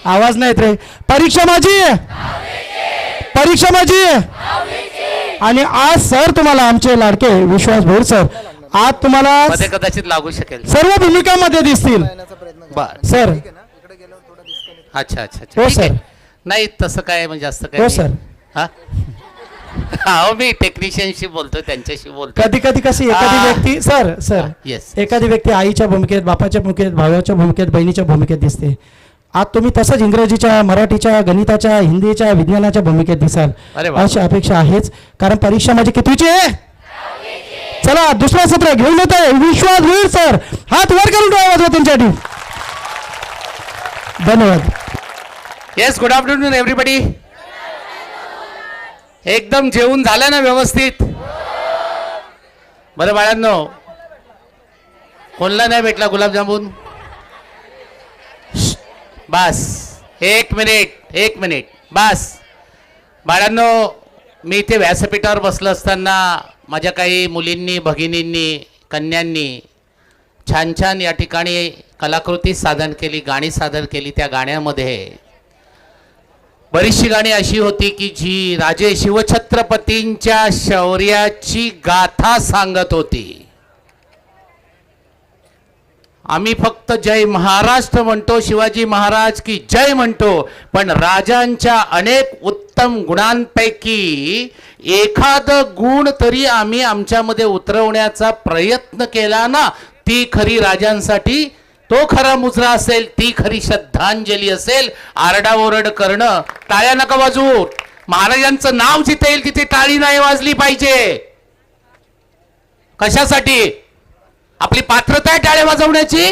आवाज नाही येत रे. परीक्षा माझी, परीक्षा माझी. आणि आज सर तुम्हाला आमचे लाडके विश्वास भोर सर आज तुम्हाला मध्ये कदाचित लागू शकेल. सर्व भूमिकामध्ये दिसतील बर सर. अच्छा अच्छा अच्छा. हो ठीक सर. आहे. नाही तसं काय म्हणजे जास्त काय हो नाही. सर. हा हो मी टेक्निशियनशी बोलतोय त्यांच्याशी बोलतोय. कधी कधी कशी एखादी व्यक्ती सर सर येस एखादी व्यक्ती आईच्या भूमिकेत, बापाच्या भूमिकेत, भावाच्या भूमिकेत, बहिणीच्या भूमिकेत दिसते. आज तुम्ही तसंच इंग्रजीच्या, मराठीच्या, गणिताच्या, हिंदीच्या, विज्ञानाच्या भूमिकेत दिसाल अरे वा. अशी अपेक्षा आहेच. कारण परीक्षा माझी कितवीची आहे. चला दुसरा सत्र घेऊन येत आहे विश्वास भोईर सर. हात वर करून वाजवा त्यांच्यासाठी. धन्यवाद. Yes good afternoon everybody. एकदम जेवून झालं ना व्यवस्थित. बरं बाळांनो, कोणला नाही भेटला गुलाबजामुन. बस एक मिनिट बस. बाळांनो, मी इथे व्यासपीठावर बसलं असताना माझ्या काही मुलींनी, भगिनींनी, कन्यांनी छान छान या ठिकाणी कलाकृती सादर केली, गाणी सादर केली. त्या गाण्यामध्ये बरीचशी गाणी अशी होती की जी राजे शिवछत्रपतींच्या शौर्याची गाथा सांगत होती. आम्ही फक्त जय महाराष्ट्र म्हणतो, शिवाजी महाराज की जय म्हणतो, पण राजांच्या अनेक उत्तम गुणांपैकी एखादं गुण तरी आम्ही आमच्यामध्ये उतरवण्याचा प्रयत्न केला ना, ती खरी राजांसाठी तो खरा मुजरा असेल, ती खरी श्रद्धांजली असेल. आरडाओरड करणं, टाळ्या नका वाजवू. महाराजांचं नाव जिथे येईल तिथे टाळी नाही वाजली पाहिजे. कशासाठी? आपली पात्रता आहे टाळ्या वाजवण्याची.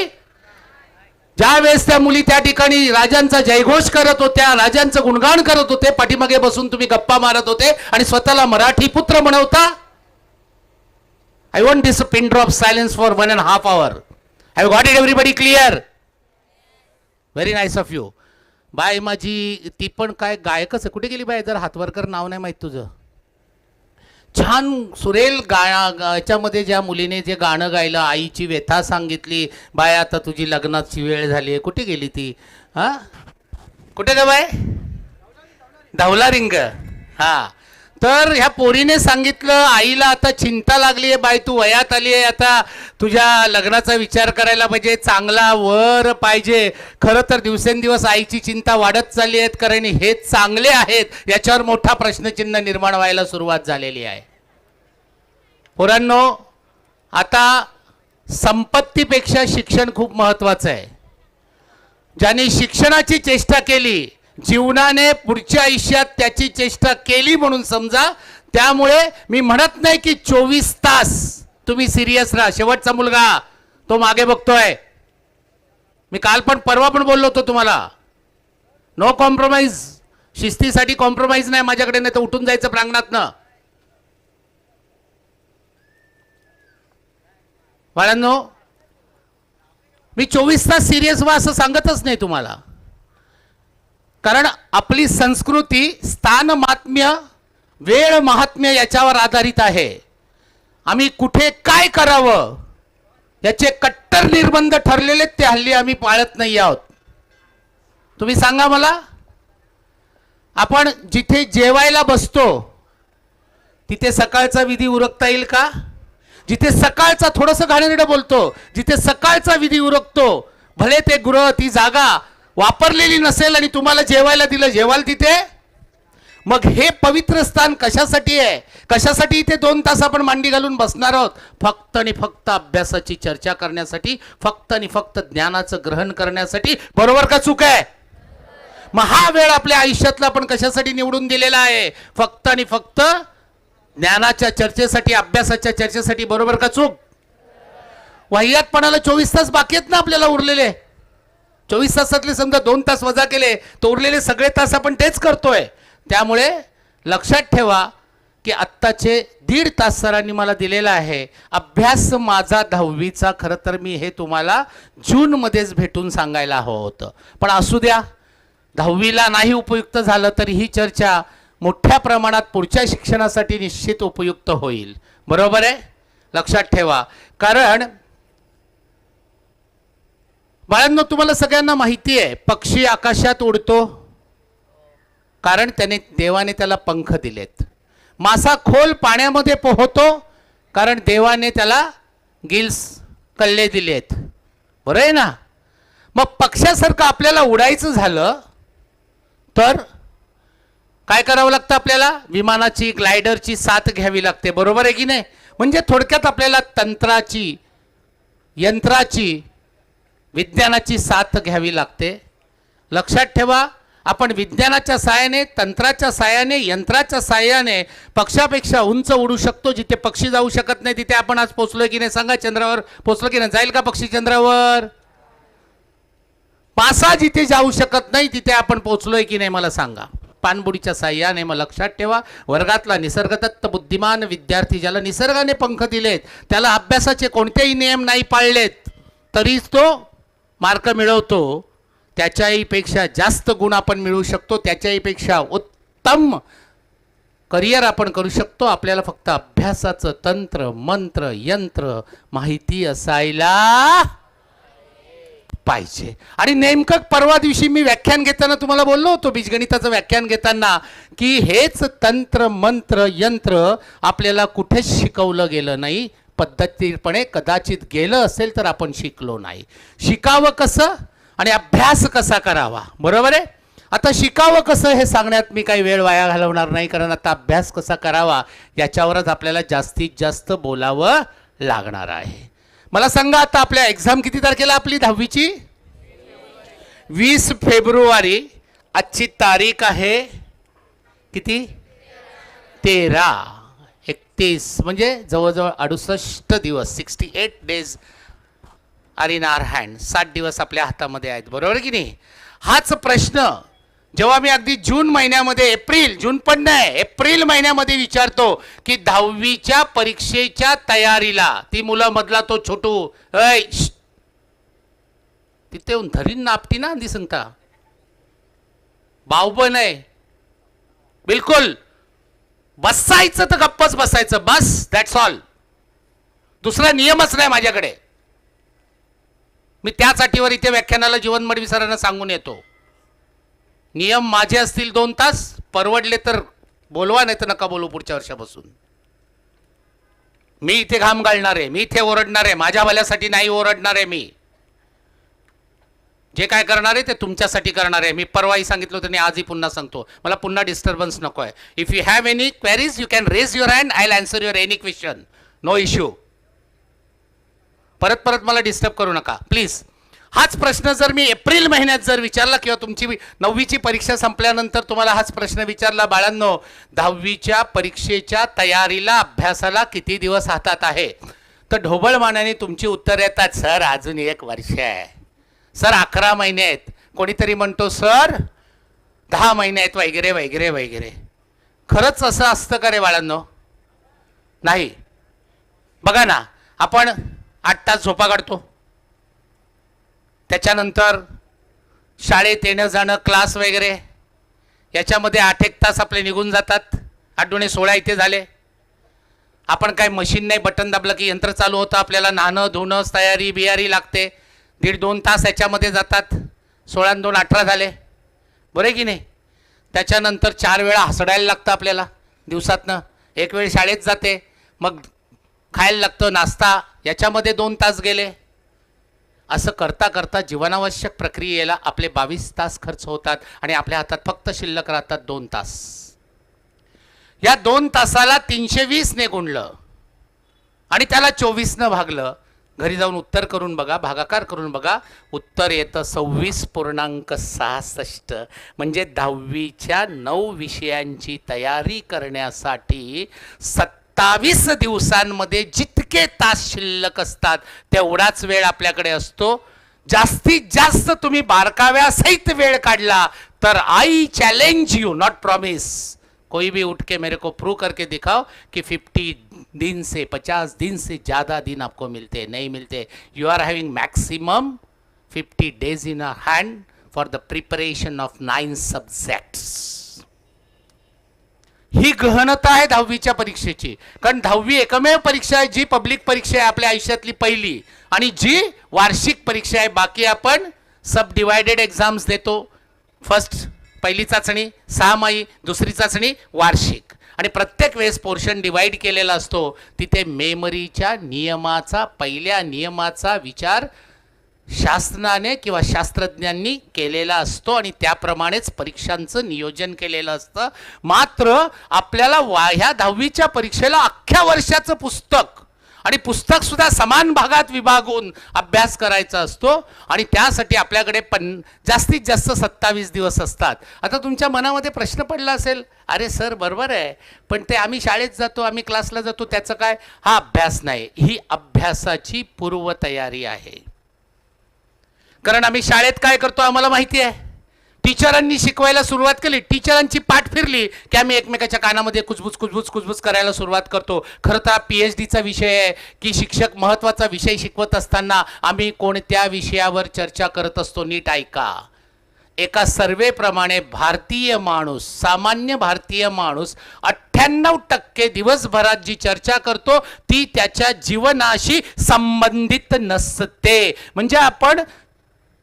ज्या वेळेस त्या मुली त्या ठिकाणी राजांचा जयघोष करत होत्या, राजांचं गुणगान करत होते, पाठीमागे बसून तुम्ही गप्पा मारत होते आणि स्वतःला मराठी पुत्र म्हणवता. I want this pin drop silence for 1.5 hours. Have got it everybody clear? Very nice of you. बाय माझी ती पण काय गायकच आहे. कुठे गेली बाय? जर हातवरकर नाव नाही माहीत तुझं. छान सुरेल याच्यामध्ये ज्या मुलीने जे गाणं गायलं, आईची व्यथा सांगितली. बाय आता तुझी लग्नाची वेळ झाली आहे. कुठे गेली ती? हां कुठे ग बाय? धावला रिंग. हां तर ह्या पोरीने सांगितलं आईला आता चिंता लागली आहे, बाय तू वयात आली आहे, आता तुझ्या लग्नाचा विचार करायला पाहिजे, चांगला वर पाहिजे. खरं तर दिवसेंदिवस आईची चिंता वाढत चालली आहे, कारण हे चांगले आहेत याच्यावर मोठा प्रश्नचिन्ह निर्माण व्हायला सुरुवात झालेली आहे. पोरांनो, आता संपत्तीपेक्षा शिक्षण खूप महत्त्वाचं आहे. ज्याने शिक्षणाची चेष्टा केली, जीवनाने पुढच्या आयुष्यात त्याची चेष्टा केली म्हणून समजा. त्यामुळे मी म्हणत नाही की 24 तास तुम्ही सिरियस राहा. शेवटचा मुलगा तो मागे बघतोय. मी काल पण परवा पण बोललो होतो तुम्हाला, नो कॉम्प्रोमाइज. शिस्तीसाठी कॉम्प्रोमाइज नाही माझ्याकडे, नाही तर उठून जायचं प्रांगणातनं. बाळांनो, मी 24 तास सिरियस व्हा असं सांगतच नाही तुम्हाला. कारण आपली संस्कृती स्थान महात्म्य, वेळ महात्म्य याच्यावर आधारित आहे. आम्ही कुठे काय करावं याचे कट्टर निर्बंध ठरलेले ते हल्ली आम्ही पाळत नाही आहोत. तुम्ही सांगा मला, आपण जिथे जेवायला बसतो तिथे सकाळचा विधी उरकता येईल का? जिथे सकाळचा, थोडंसं घाणेरडं बोलतो, जिथे सकाळचा विधी उरकतो, भले ते गृह, ती जागा वापरलेली नसेल आणि तुम्हाला जेवायला दिलं, जेवाल तिथे? मग हे पवित्र स्थान कशासाठी आहे? कशासाठी इथे 2 तास आपण मांडी घालून बसणार आहोत? फक्त आणि फक्त अभ्यासाची चर्चा करण्यासाठी, फक्त आणि फक्त ज्ञानाचं ग्रहण करण्यासाठी. बरोबर का चूक आहे? मग हा वेळ आपल्या आयुष्यातला आपण कशासाठी निवडून दिलेला आहे? फक्त आणि फक्त ज्ञानाच्या चर्चेसाठी, अभ्यासाच्या चर्चेसाठी. बरोबर का चूक? वाह्यातपणाला 24 तास बाकी आहेत ना आपल्याला उरलेले. 24 तासातले समजा 2 तास वजा केले तर उरलेले सगळे तास आपण तेच करतोय. त्यामुळे लक्षात ठेवा की आत्ताचे 1.5 तास सरांनी मला दिलेला आहे. अभ्यास माझा 10वीचा. खरं तर मी हे तुम्हाला जूनमध्येच भेटून सांगायला हवं होतं, पण असू द्या. 10वीला नाही उपयुक्त झालं तरी ही चर्चा मोठ्या प्रमाणात पुढच्या शिक्षणासाठी निश्चित उपयुक्त होईल. बरोबर आहे? लक्षात ठेवा. कारण बाळांनो, तुम्हाला सगळ्यांना माहिती आहे पक्षी आकाशात उडतो कारण देवाने त्याला पंख दिलेत. मासा खोल पाण्यामध्ये पोहतो कारण देवाने त्याला गिल्स कल्ले दिलेत. बरं आहे ना? मग पक्ष्यासारखं आपल्याला उडायचं झालं तर काय करावं लागतं? आपल्याला विमानाची, ग्लायडरची साथ घ्यावी लागते. बरोबर आहे की नाही? म्हणजे थोडक्यात आपल्याला तंत्राची, यंत्राची, विज्ञानाची साथ घ्यावी लागते. लक्षात ठेवा, आपण विज्ञानाच्या साहाय्याने, तंत्राच्या साहाय्याने, यंत्राच्या साहाय्याने पक्षापेक्षा उंच उडू शकतो. जिथे पक्षी जाऊ शकत नाही तिथे आपण आज पोहोचलोय की नाही? सांगा, चंद्रावर पोहोचलो की नाही? जाईल का पक्षी चंद्रावर? मासा जिथे जाऊ शकत नाही तिथे आपण पोहोचलोय की नाही मला सांगा? पाणबुडीच्या साहाय्याने. मग लक्षात ठेवा, वर्गातला निसर्गदत्त बुद्धिमान विद्यार्थी, ज्याला निसर्गाने पंख दिलेत, त्याला अभ्यासाचे कोणतेही नियम नाही पाळलेत तरीच तो मार्क मिळवतो. त्याच्याही पेक्षा जास्त गुण आपण मिळवू शकतो. त्याच्याही पेक्षा उत्तम करिअर आपण करू शकतो. आपल्याला फक्त अभ्यासाचं तंत्र, मंत्र, यंत्र माहिती असायला पाहिजे. आणि नेमकं परवा दिवशी मी व्याख्यान घेताना तुम्हाला बोललो होतो, बीजगणिताचं व्याख्यान घेताना, की हेच तंत्र, मंत्र, यंत्र आपल्याला कुठेच शिकवलं गेलं नाही. पद्धतशीरपणे कदाचित गेलं असेल तर आपण शिकलो नाही. शिकावं कसं आणि अभ्यास कसा करावा? बरोबर आहे? आता शिकावं कसं हे सांगण्यात मी काही वेळ वाया घालवणार नाही, कारण आता अभ्यास कसा करावा याच्यावरच आपल्याला जास्तीत जास्त बोलावं लागणार आहे. मला सांगा, आता आपल्या एक्झाम किती तारखेला आपली 10वीची? 20 फेब्रुवारी. आजची तारीख आहे किती? 13. 31 म्हणजे जवळजवळ 68 दिवस, 68 days are in hour hand. 60 दिवस आपल्या हातामध्ये आहेत. बरोबर की नाही? हाच प्रश्न जेव्हा मी अगदी जून महिन्यामध्ये, जून पण नाही, एप्रिल महिन्यामध्ये विचारतो की 10वीच्या परीक्षेच्या तयारीला, ती मुलं मधला तो छोटू तिथे येऊन धरीन ना आपटी ना दिसंगता बावब नाही, बिलकुल बसायचं तर गप्पच बसायचं, बस, दॅट्स ऑल. दुसरा नियमच नाही माझ्याकडे. मी त्याच अटीवर इथे व्याख्यानाला जीवनमडी सरांना सांगून येतो. नियम माझे असतील 2 तास, परवडले तर बोलवा, नाही तर नका बोलू पुढच्या वर्षापासून. मी इथे घाम घालणार आहे, मी इथे ओरडणार आहे, माझ्या भल्यासाठी नाही ओरडणार आहे. मी जे काय करणार आहे ते तुमच्यासाठी करणार आहे. मी परवाही सांगितलं होतं आणि आजही पुन्हा सांगतो, मला पुन्हा डिस्टर्बन्स नको आहे. If you have any queries you can raise your hand, I will answer your any question, no issue. परत परत मला डिस्टर्ब करू नका प्लीज. हाच प्रश्न जर मी एप्रिल महिन्यात जर विचारला, किंवा तुमची 9वीची परीक्षा संपल्यानंतर तुम्हाला हाच प्रश्न विचारला, बाळांनो 10वीच्या परीक्षेच्या तयारीला, अभ्यासाला किती दिवस हातात आहे, तर ढोबळमानाने तुमची उत्तर येतात, सर अजून 1 वर्ष आहे, सर 11 महिने आहेत, कोणीतरी म्हणतो सर 10 महिने आहेत, वगैरे वगैरे वगैरे. खरंच असं असतं का रे बाळांनो? नाही. बघा ना, आपण 8 तास झोपा काढतो, त्याच्यानंतर शाळेत येणं जाणं, क्लास वगैरे, याच्यामध्ये 8-1 तास आपले निघून जातात. 8×16 इथे झाले. आपण काय मशीन नाही, बटन दाबलं की यंत्र चालू होतं. आपल्याला नाहणं धुणं, तयारी बियारी लागते. 1.5-2 तास याच्यामध्ये जातात. 16×2 18 झाले. बरं आहे की नाही? त्याच्यानंतर 4 वेळा हसडायला लागतं आपल्याला दिवसातनं. 1 वेळ शाळेत जाते, मग खायला लागतं, नाश्ता, याच्यामध्ये 2 तास गेले. असं करता करता जीवनावश्यक प्रक्रियेला आपले 22 तास खर्च होतात आणि आपल्या हातात फक्त शिल्लक राहतात 2 तास. या 2 तासाला 320 ने गुणलं आणि त्याला 24 न भागलं. घरी जाऊन उत्तर करून बघा, भागाकार करून बघा, उत्तर येतं 26.66. म्हणजे 10वीच्या 9 विषयांची तयारी करण्यासाठी 27 दिवसांमध्ये जितके तास शिल्लक असतात तेवढाच वेळ आपल्याकडे असतो. जास्तीत जास्त तुम्ही बारकाव्यासहित वेळ काढला तर I challenge you, not promise, कोई भी उठ के मेरे को प्रूव करके दिखाओ कि 50 दिन से 50 दिन से ज़्यादा दिन आपको मिलते नहीं मिलते. You are having maximum 50 days in a hand for the preparation of 9 subjects. ही गहनता आहे 10वीच्या परीक्षेची. कारण 10वी एकमेव परीक्षा आहे जी पब्लिक परीक्षा आहे आपल्या आयुष्यातली पहिली, आणि जी वार्षिक परीक्षा आहे, बाकी आपण सब डिवायडेड एक्झाम्स देतो. पहिली चाचणी 6 माही, दुसरी चाचणी वार्षिक, आणि प्रत्येक वेळेस पोर्शन डिवाइड केलेला असतो. तिथे मेमरीच्या नियमाचा, पहिल्या नियमाचा विचार शासनाने किंवा शास्त्रज्ञांनी केलेला असतो आणि त्याप्रमाणेच परीक्षांचं नियोजन केलेलं असतं. मात्र आपल्याला ह्या 10वीच्या परीक्षेला अख्ख्या वर्षाचं पुस्तक आणि पुस्तक सुद्धा समान भागात विभागून अभ्यास करायचा असतो आणि त्यासाठी आपल्याकडे जास्तीत जास्त 27 दिवस असतात. आता तुमच्या मनामध्ये प्रश्न पडला असेल, अरे सर बरोबर आहे, पण ते आम्ही शाळेत जातो, आम्ही क्लासला जातो, त्याचं काय? हा अभ्यास नाही, ही अभ्यासाची पूर्वतयारी आहे. कारण आम्ही शाळेत काय करतो आम्हाला माहिती आहे. टीचरांनी शिकवायला सुरुवात केली, टीचरांची पाठ फिरली की आम्ही एकमेकाच्या कानामध्ये कुजबुज करायला सुरुवात करतो. खरं तर PhDचा विषय आहे की शिक्षक महत्त्वाचा विषय शिकवत असताना आम्ही कोणत्या विषयावर चर्चा करत असतो. नीट ऐका. एका सर्वेप्रमाणे भारतीय माणूस, सामान्य भारतीय माणूस 98% दिवसभरात जी चर्चा करतो ती त्याच्या जीवनाशी संबंधित नसते. म्हणजे आपण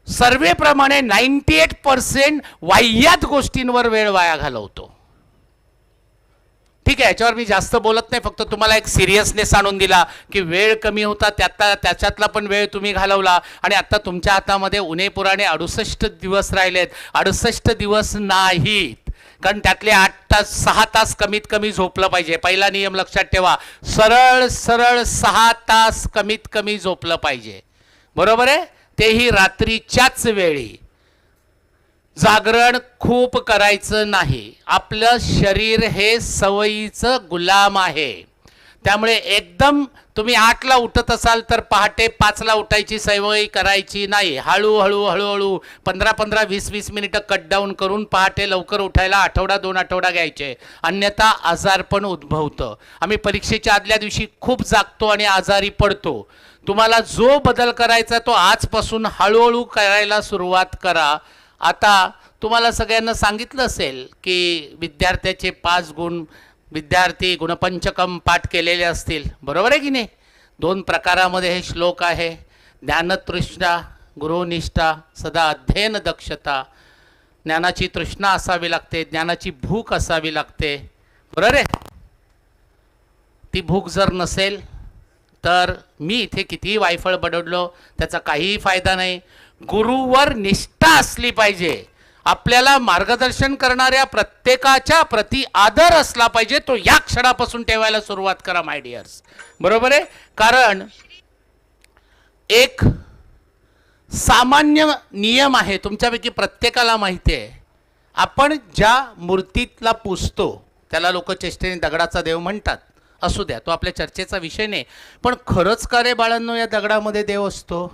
सर्वेप्रमाणे 98% वाह्यात गोष्टींवर वेळ वाया घालवतो. ठीक आहे, याच्यावर मी जास्त बोलत नाही, फक्त तुम्हाला एक सिरियसनेस आणून दिला की वेळ कमी होता, त्याच्यातला पण वेळ तुम्ही घालवला आणि आता तुमच्या हातामध्ये उणेपुराणे 68 दिवस राहिलेत. 68 दिवस नाहीत, कारण त्यातले 6 तास कमीत कमी झोपलं पाहिजे. पहिला नियम लक्षात ठेवा, सरळ 6 तास कमीत कमी झोपलं पाहिजे. बरोबर आहे? तेही रात्रीच्याच वेळी. जागरण खूप करायचं नाही. आपलं शरीर हे सवयीचं गुलाम आहे. त्यामुळे एकदम तुम्ही 8ला उठत असाल तर पहाटे 5ला उठायची सवय करायची नाही. हळूहळू 15-15, 20-20 मिनिटं कट डाऊन करून पहाटे लवकर उठायला आठवडा 2 आठवडा घ्यायचे, अन्यथा आजारपण उद्भवतं. आम्ही परीक्षेच्या आदल्या दिवशी खूप जागतो आणि आजारी पडतो. तुम्हाला जो बदल करायचा तो आजपासून हळूहळू करायला सुरुवात करा. आता तुम्हाला सगळ्यांना सांगितलं असेल की विद्यार्थ्याचे 5 गुण, विद्यार्थी गुणपंचकम पाठ केलेले असतील. बरोबर आहे की नाही? 2 प्रकारामध्ये हे श्लोक आहे. ज्ञानतृष्णा, गुरुनिष्ठा, सदा अध्ययन दक्षता. ज्ञानाची तृष्णा असावी लागते, ज्ञानाची भूक असावी लागते. बरोबर आहे? ती भूक जर नसेल तर मी इथे कितीही वायफळ बडवलो त्याचा काहीही फायदा नाही. गुरुवर निष्ठा असली पाहिजे. आपल्याला मार्गदर्शन करणाऱ्या प्रत्येकाच्या प्रति आदर असला पाहिजे. तो या क्षणापासून ठेवायला सुरुवात करा माय डिअर्स. बरोबर आहे? कारण एक सामान्य नियम आहे, तुमच्यापैकी प्रत्येकाला माहिती आहे. आपण ज्या मूर्तीला पुजतो त्याला लोक चेष्टेने दगडाचा देव म्हणतात. असू द्या, तो आपल्या चर्चेचा विषय नाही. पण खरंच का रे बाळांनो या दगडामध्ये देव असतो?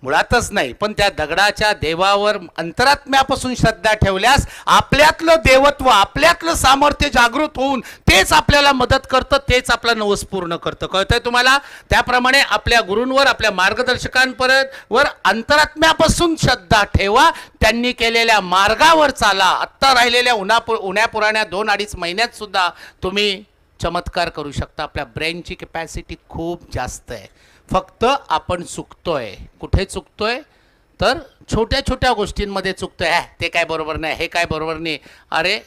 मुळातच नाही. पण त्या दगडाच्या देवावर अंतरात्म्यापासून श्रद्धा ठेवल्यास आपल्यातलं देवत्व, आपल्यातलं सामर्थ्य जागृत होऊन तेच आपल्याला मदत करतं, तेच आपला नवस पूर्ण करतं. कळतंय तुम्हाला? त्याप्रमाणे आपल्या गुरूंवर, आपल्या मार्गदर्शकांवर अंतरात्म्यापासून श्रद्धा ठेवा. त्यांनी केलेल्या मार्गावर चाला. आत्ता राहिलेल्या उन्हापुराण्या 2-2.5 महिन्यात सुद्धा तुम्ही चमत्कार करू शकता. आपल्या ब्रेनची कॅपॅसिटी खूप जास्त आहे. फक्त आपण चुकतोय. कुठे चुकतोय? तर छोट्या छोट्या गोष्टींमध्ये चुकतोय. ते काय बरोबर नाही, हे काय बरोबर नाही. अरे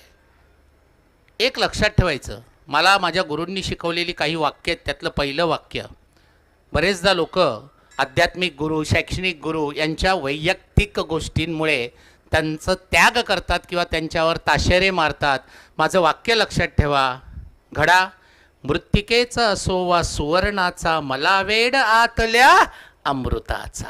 एक लक्षात ठेवायचं, मला माझ्या गुरूंनी शिकवलेली काही वाक्य आहेत. त्यातलं पहिलं वाक्य, बरेचदा लोक आध्यात्मिक गुरु, शैक्षणिक गुरु यांच्या वैयक्तिक गोष्टींमुळे त्यांचं त्याग करतात किंवा त्यांच्यावर ताशेरे मारतात. माझं वाक्य लक्षात ठेवा, घडा मृत्तिकेचा असो वा सुवर्णाचा, मला वेड आतल्या अमृताचा.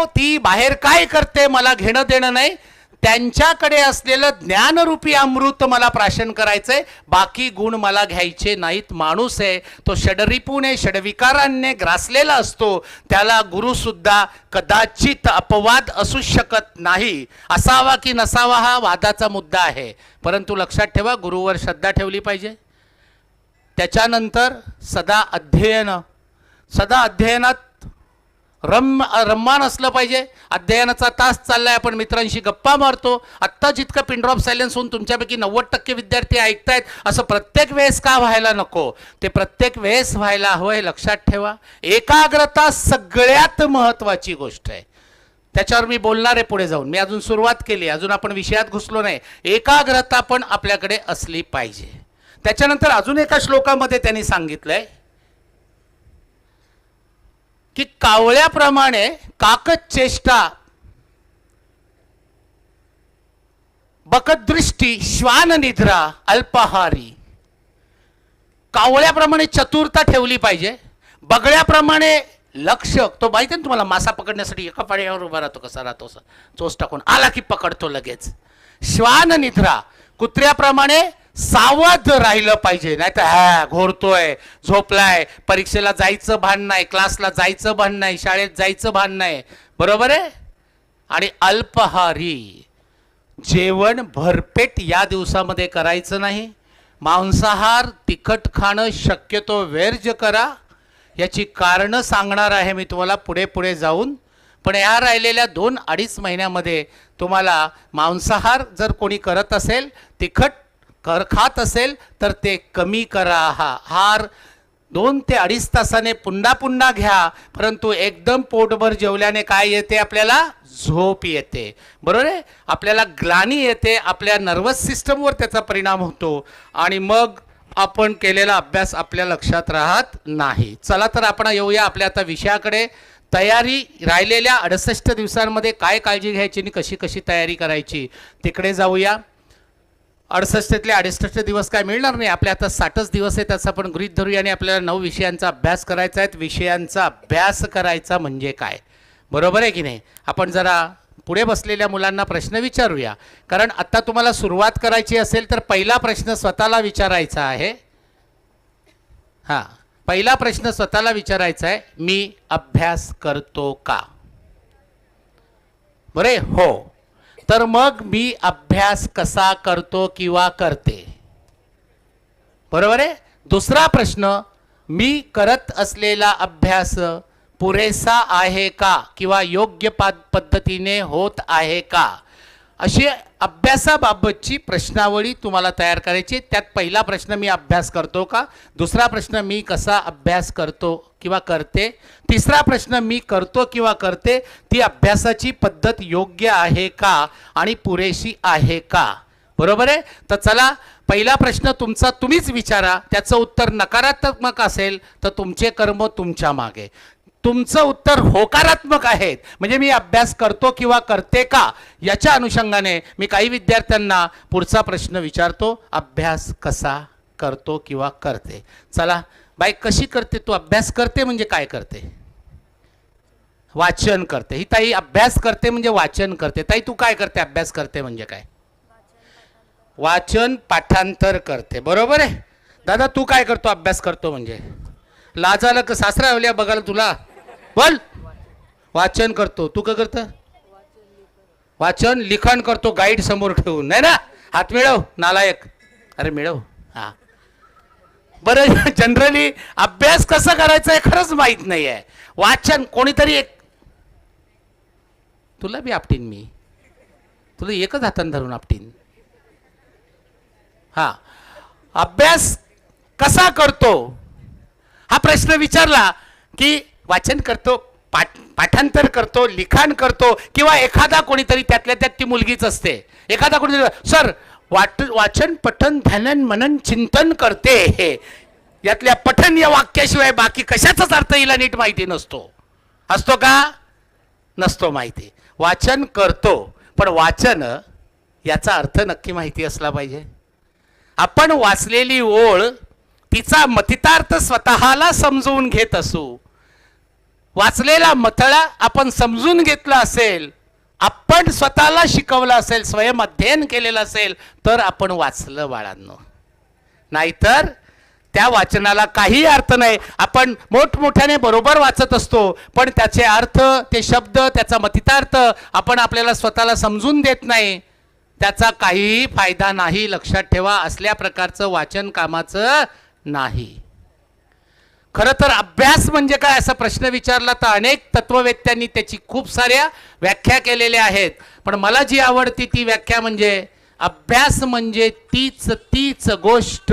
ती बाहेर काय करते मला घेणं देणं नाही. त्यांच्याकडे असलेलं ज्ञानरूपी अमृत मला प्राशन करायचंय, बाकी गुण मला घ्यायचे नाहीत. माणूस आहे तो षडरिपुने, षडविकारांनी ग्रासलेला असतो. त्याला गुरुसुद्धा कदाचित अपवाद असू शकत नाही. असावा की नसावा हा वादाचा मुद्दा आहे. परंतु लक्षात ठेवा, गुरुवर श्रद्धा ठेवली पाहिजे. त्याच्यानंतर सदा अध्ययन. सदा अध्ययनात रम्मान असलं पाहिजे. अध्ययनाचा तास चाललाय, आपण मित्रांशी गप्पा मारतो. आत्ता जितकं पिन ड्रॉप सायलेन्स होऊन तुमच्यापैकी 90% विद्यार्थी ऐकतायत, असं प्रत्येक वेळेस का व्हायला नको? ते प्रत्येक वेळेस व्हायला हवं हे लक्षात ठेवा. एकाग्रता सगळ्यात महत्त्वाची गोष्ट आहे. त्याच्यावर मी बोलणार आहे पुढे जाऊन. मी अजून सुरुवात केली, अजून आपण विषयात घुसलो नाही. एकाग्रता पण आपल्याकडे असली पाहिजे. त्याच्यानंतर अजून एका श्लोकामध्ये त्यांनी सांगितलंय की कावळ्याप्रमाणे काकचेष्टा, बकदृष्टी, श्वाननिद्रा, अल्पाहारी. कावळ्याप्रमाणे चतुरता ठेवली पाहिजे, बगळ्याप्रमाणे लक्ष. तो माहिती आहे ना तुम्हाला, मासा पकडण्यासाठी एका पाण्यावर उभा राहतो, कसा राहतो, चोच टाकून आला की पकडतो लगेच. श्वाननिद्रा, कुत्र्याप्रमाणे सावध राहिलं पाहिजे, नाही तर घोरतोय, झोपलाय, परीक्षेला जायचं भान नाही, क्लासला जायचं भान नाही, शाळेत जायचं भान नाही. बरोबर आहे. आणि अल्पहारी, जेवण भरपेट या दिवसामध्ये करायचं नाही. मांसाहार, तिखट खाणं शक्यतो वर्ज्य करा. याची कारणं सांगणार आहे मी तुम्हाला पुढे पुढे जाऊन. पण या राहिलेल्या 2-2.5 महिन्यामध्ये तुम्हाला मांसाहार जर कोणी करत असेल, तिखट खात असेल, तर ते कमी करा. हार 2 ते 2.5 तासाने पुन्हा पुन्हा घ्या. परंतु एकदम पोटभर जेवल्याने काय येते? आपल्याला झोप येते. बरोबर आहे. आपल्याला ग्लानी येते, आपल्या नर्वस सिस्टमवर त्याचा परिणाम होतो आणि मग आपण केलेला अभ्यास आपल्या लक्षात राहत नाही. चला तर आपण येऊया आपल्या आता विषयाकडे. तयारी राहिलेल्या 68 दिवसांमध्ये काय काळजी घ्यायची आणि कशी कशी तयारी करायची तिकडे जाऊया. 68तले 68 दिवस काय मिळणार नाही, आपले आता 60च दिवस आहेत असं आपण गृहीत धरूया. आणि आपल्याला 9 विषयांचा अभ्यास करायचा आहे. विषयांचा अभ्यास करायचा म्हणजे काय, बरोबर आहे की नाही? आपण जरा पुढे बसलेल्या मुलांना प्रश्न विचारूया. कारण आता तुम्हाला सुरुवात करायची असेल तर पहिला प्रश्न स्वतःला विचारायचा आहे. हां, पहिला प्रश्न स्वतःला विचारायचा आहे, मी अभ्यास करतो का? बरे हो. तर मग मी अभ्यास कसा करतो किंवा करते? बरोबर आहे. दुसरा प्रश्न, मी करत असलेला अभ्यास पुरेसा आहे का किंवा योग्य पद्धतीने होत आहे का? अशी अभ्यासाबाबतची प्रश्नावली तुम्हाला तयार करायची. त्यात पहिला प्रश्न, मी अभ्यास करतो का? दुसरा प्रश्न, मी कसा अभ्यास करतो किंवा करते? तिसरा प्रश्न, मी करतो किंवा करते ती अभ्यासाची पद्धत योग्य आहे का आणि पुरेशी आहे का? बरोबर आहे. तर चला, पहिला प्रश्न तुमचा तुम्हीच विचारा. त्याचं उत्तर नकारात्मक असेल तर तुमचे कर्म तुमच्या मागे. तुमचं उत्तर होकारात्मक आहेत म्हणजे मी अभ्यास करतो किंवा करते का, याच्या अनुषंगाने मी काही विद्यार्थ्यांना पुढचा प्रश्न विचारतो, अभ्यास कसा करतो किंवा करते? चला बाई, कशी करते तू? अभ्यास करते म्हणजे काय करते? वाचन करते. ही ताई अभ्यास करते म्हणजे वाचन करते. ताई तू काय करते? अभ्यास करते म्हणजे काय? वाचन पाठांतर करते. बरोबर आहे. दादा तू काय करतो? अभ्यास करतो म्हणजे? लाजाला का सासरा आवल्या बघायला तुला? बोल. वाचन करतो. तू काय करतं? वाचन लिखाण करतो, गाईड समोर ठेवून. नाही ना? हात मिळव नालायक. अरे मिळव. हा बरं. जनरली अभ्यास कसा करायचा आहे खरंच माहीत नाही आहे. वाचन कोणीतरी एक, तुला बी आपटीन मी, तुला एकच हातान धरून आपटीन. हा, अभ्यास कसा करतो हा प्रश्न विचारला की वाचन करतो, पाठांतर करतो, लिखाण करतो, किंवा एखादा कोणीतरी त्यातल्या त्यात ती मुलगीच असते, एखादा कोणीतरी सर वाचन पठन ध्यान मनन चिंतन करते, हे यातल्या पठन या वाक्याशिवाय बाकी कशाचाच अर्थ हिला नीट माहिती नसतो. असतो का? नसतो माहिती. वाचन करतो पण वाचन याचा अर्थ नक्की माहिती असला पाहिजे. आपण वाचलेली ओळ तिचा मतितार्थ स्वतःला समजून घेत असू, वाचलेला मथळा आपण समजून घेतला असेल, आपण स्वतःला शिकवलं असेल, स्वयं अध्ययन केलेलं असेल तर आपण वाचलं बाळांनो. नाहीतर त्या वाचनाला काही अर्थ नाही. आपण मोठमोठ्याने बरोबर वाचत असतो पण त्याचे अर्थ, ते शब्द, त्याचा मतितार्थ आपण आपल्याला स्वतःला समजून देत नाही, त्याचा काहीही फायदा नाही. लक्षात ठेवा, असल्या प्रकारचं वाचन कामाचं नाही. खरं तर अभ्यास म्हणजे काय असा प्रश्न विचारला तर अनेक तत्ववेत्यांनी त्याची खूप साऱ्या व्याख्या केलेल्या आहेत. पण मला जी आवडती ती व्याख्या म्हणजे अभ्यास म्हणजे तीच गोष्ट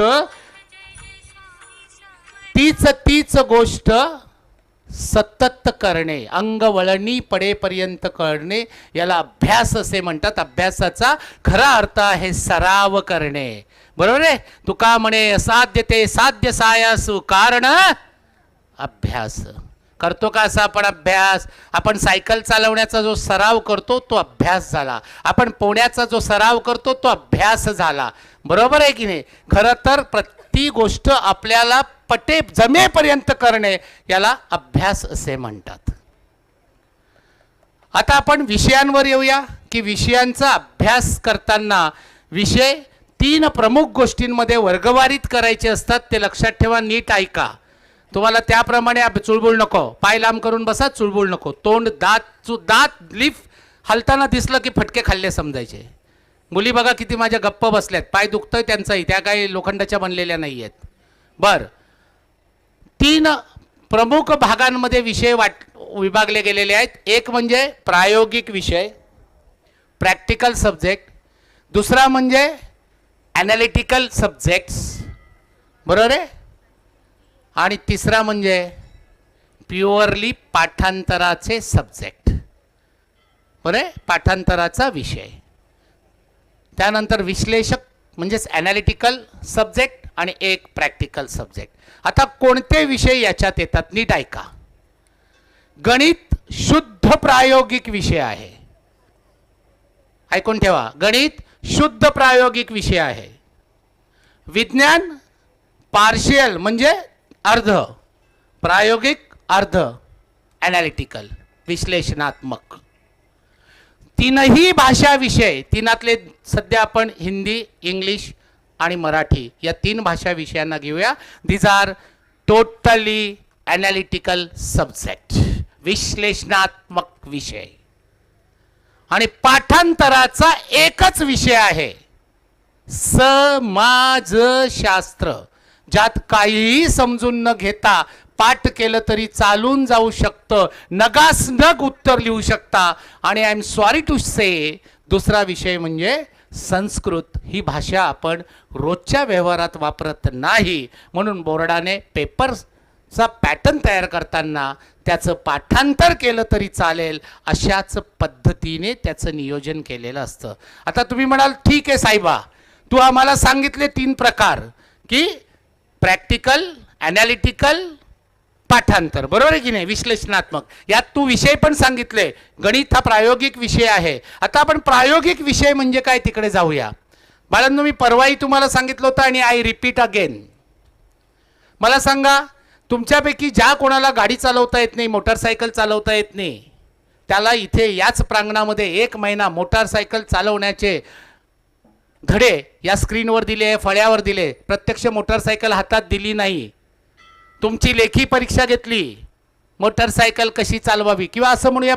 सतत करणे, अंगवळणी पडेपर्यंत करणे, याला अभ्यास असे म्हणतात. अभ्यासाचा खरा अर्थ आहे सराव करणे. बरोबर आहे. तुका म्हणे असाध्य ते साध्य सायासु कारण अभ्यास. करतो का असा आपण अभ्यास? आपण सायकल चालवण्याचा जो सराव करतो तो अभ्यास झाला. आपण पोहण्याचा जो सराव करतो तो अभ्यास झाला. बरोबर आहे की नाही? खरं तर प्रति गोष्ट आपल्याला जमेपर्यंत करणे याला अभ्यास असे म्हणतात. आता आपण विषयांवर येऊया की विषयांचा अभ्यास करताना विषय 3 प्रमुख गोष्टींमध्ये वर्गवारीत करायचे असतात. ते लक्षात ठेवा, नीट ऐका. तुम्हाला त्याप्रमाणे चुळबुळ नको, पाय लांब करून बसा, चुळबुळ नको. तोंड दात लिफ हलताना दिसलं की फटके खाल्ले समजायचे. मुली बघा किती माझ्या गप्प बसल्यात, पाय दुखतोय त्यांचाही, त्या काही लोखंडाच्या बनलेल्या नाही आहेत. बरं, 3 प्रमुख भागांमध्ये विषय विभागले गेलेले आहेत. एक म्हणजे प्रायोगिक विषय, प्रॅक्टिकल सब्जेक्ट. दुसरा म्हणजे ॲनालिटिकल सब्जेक्ट्स. बरोबर आहे. आणि तिसरा म्हणजे प्युअरली पाठांतराचे सब्जेक्ट. बरोबर आहे, पाठांतराचा विषय. त्यानंतर विश्लेषक म्हणजेच ॲनालिटिकल सब्जेक्ट आणि एक प्रॅक्टिकल सब्जेक्ट. आता कोणते विषय याच्यात येतात नीट ऐका. गणित शुद्ध प्रायोगिक विषय आहे. ऐकून ठेवा, गणित शुद्ध प्रायोगिक विषय आहे. विज्ञान पार्शियल म्हणजे अर्ध प्रायोगिक, अर्ध ॲनालिटिकल विश्लेषणात्मक. 3ही भाषा विषय, 3तले सध्या आपण हिंदी, इंग्लिश आणि मराठी या 3 भाषा विषयांना घेऊया. These are totally analytical subject, विश्लेषणात्मक विषय. आणि पाठांतराचा एकच विषय आहे समाजशास्त्र, ज्यात काहीही समजून न घेता पाठ केलं तरी चालून जाऊ शकतं, नगासनग उत्तर लिहू शकता. आणि आय एम सॉरी टू से दुसरा विषय म्हणजे संस्कृत. ही भाषा आपण रोजच्या व्यवहारात वापरत नाही, म्हणून बोर्डाने पेपरचा पॅटर्न तयार करताना त्याचं पाठांतर केलं तरी चालेल अशाच पद्धतीने त्याचं नियोजन केलेलं असतं. आता तुम्ही म्हणाल ठीक आहे साहेबा, तू आम्हाला सांगितले 3 प्रकार की प्रॅक्टिकल, ॲनालिटिकल, पाठांतर. बरोबर आहे की नाही? विश्लेषणात्मक. यात तू विषय पण सांगितले. गणित हा प्रायोगिक विषय आहे. आता आपण प्रायोगिक विषय म्हणजे काय तिकडे जाऊया. बाळांनो, मी परवाही तुम्हाला सांगितलं होतं आणि आय रिपीट अगेन. मला सांगा, तुमच्यापैकी ज्या कोणाला गाडी चालवता येत नाही, मोटारसायकल चालवता येत नाही, त्याला इथे याच प्रांगणामध्ये 1 महिना मोटारसायकल चालवण्याचे धडे या स्क्रीनवर दिले, फळ्यावर दिले. प्रत्यक्ष मोटारसायकल हातात दिली नाही. तुमची लेखी परीक्षा घेतली, मोटारसायकल कशी चालवावी, किंवा असं म्हणूया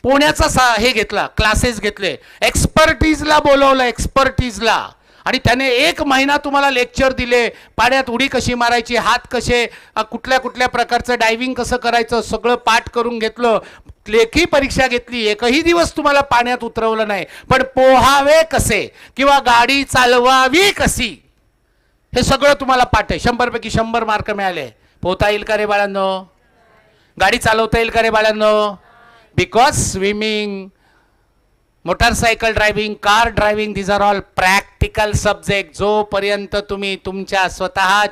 पोहण्याचा हे घेतला, क्लासेस घेतले, एक्सपर्टीजला बोलवलं, एक्सपर्टीजला. आणि त्याने 1 महिना तुम्हाला लेक्चर दिले. पाण्यात उडी कशी मारायची, हात कसे, कुठल्या प्रकारचं डायव्हिंग कसं करायचं, सगळं पाठ करून घेतलं. लेखी परीक्षा घेतली, एकही दिवस तुम्हाला पाण्यात उतरवलं नाही. पण पोहावे कसे किंवा गाडी चालवावी कशी हे सगळं तुम्हाला पाठ आहे. 100 पैकी 100 मार्क मिळाले. पोहता येईल का रे बाळांनो? गाडी चालवता येईल का रे बाळांनो? Because swimming, motorcycle driving, car driving, these are all practical subject. जोपर्यंत तुम्ही तुमच्या स्वतः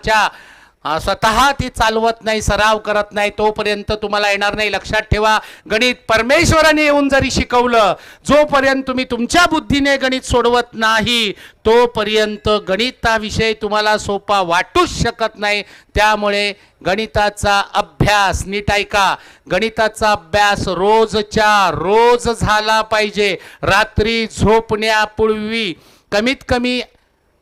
ती चालवत नाही, सराव करत नाही, तोपर्यंत तुम्हाला येणार नाही. लक्षात ठेवा, गणित परमेश्वराने येऊन जरी शिकवलं, जोपर्यंत तुम्ही तुमच्या बुद्धीने गणित सोडवत नाही तोपर्यंत गणिता विषय तुम्हाला सोपा वाटूच शकत नाही. त्यामुळे गणिताचा अभ्यास, नीट ऐका, गणिताचा अभ्यास रोजच्या रोज झाला पाहिजे. रात्री झोपण्यापूर्वी कमीत कमी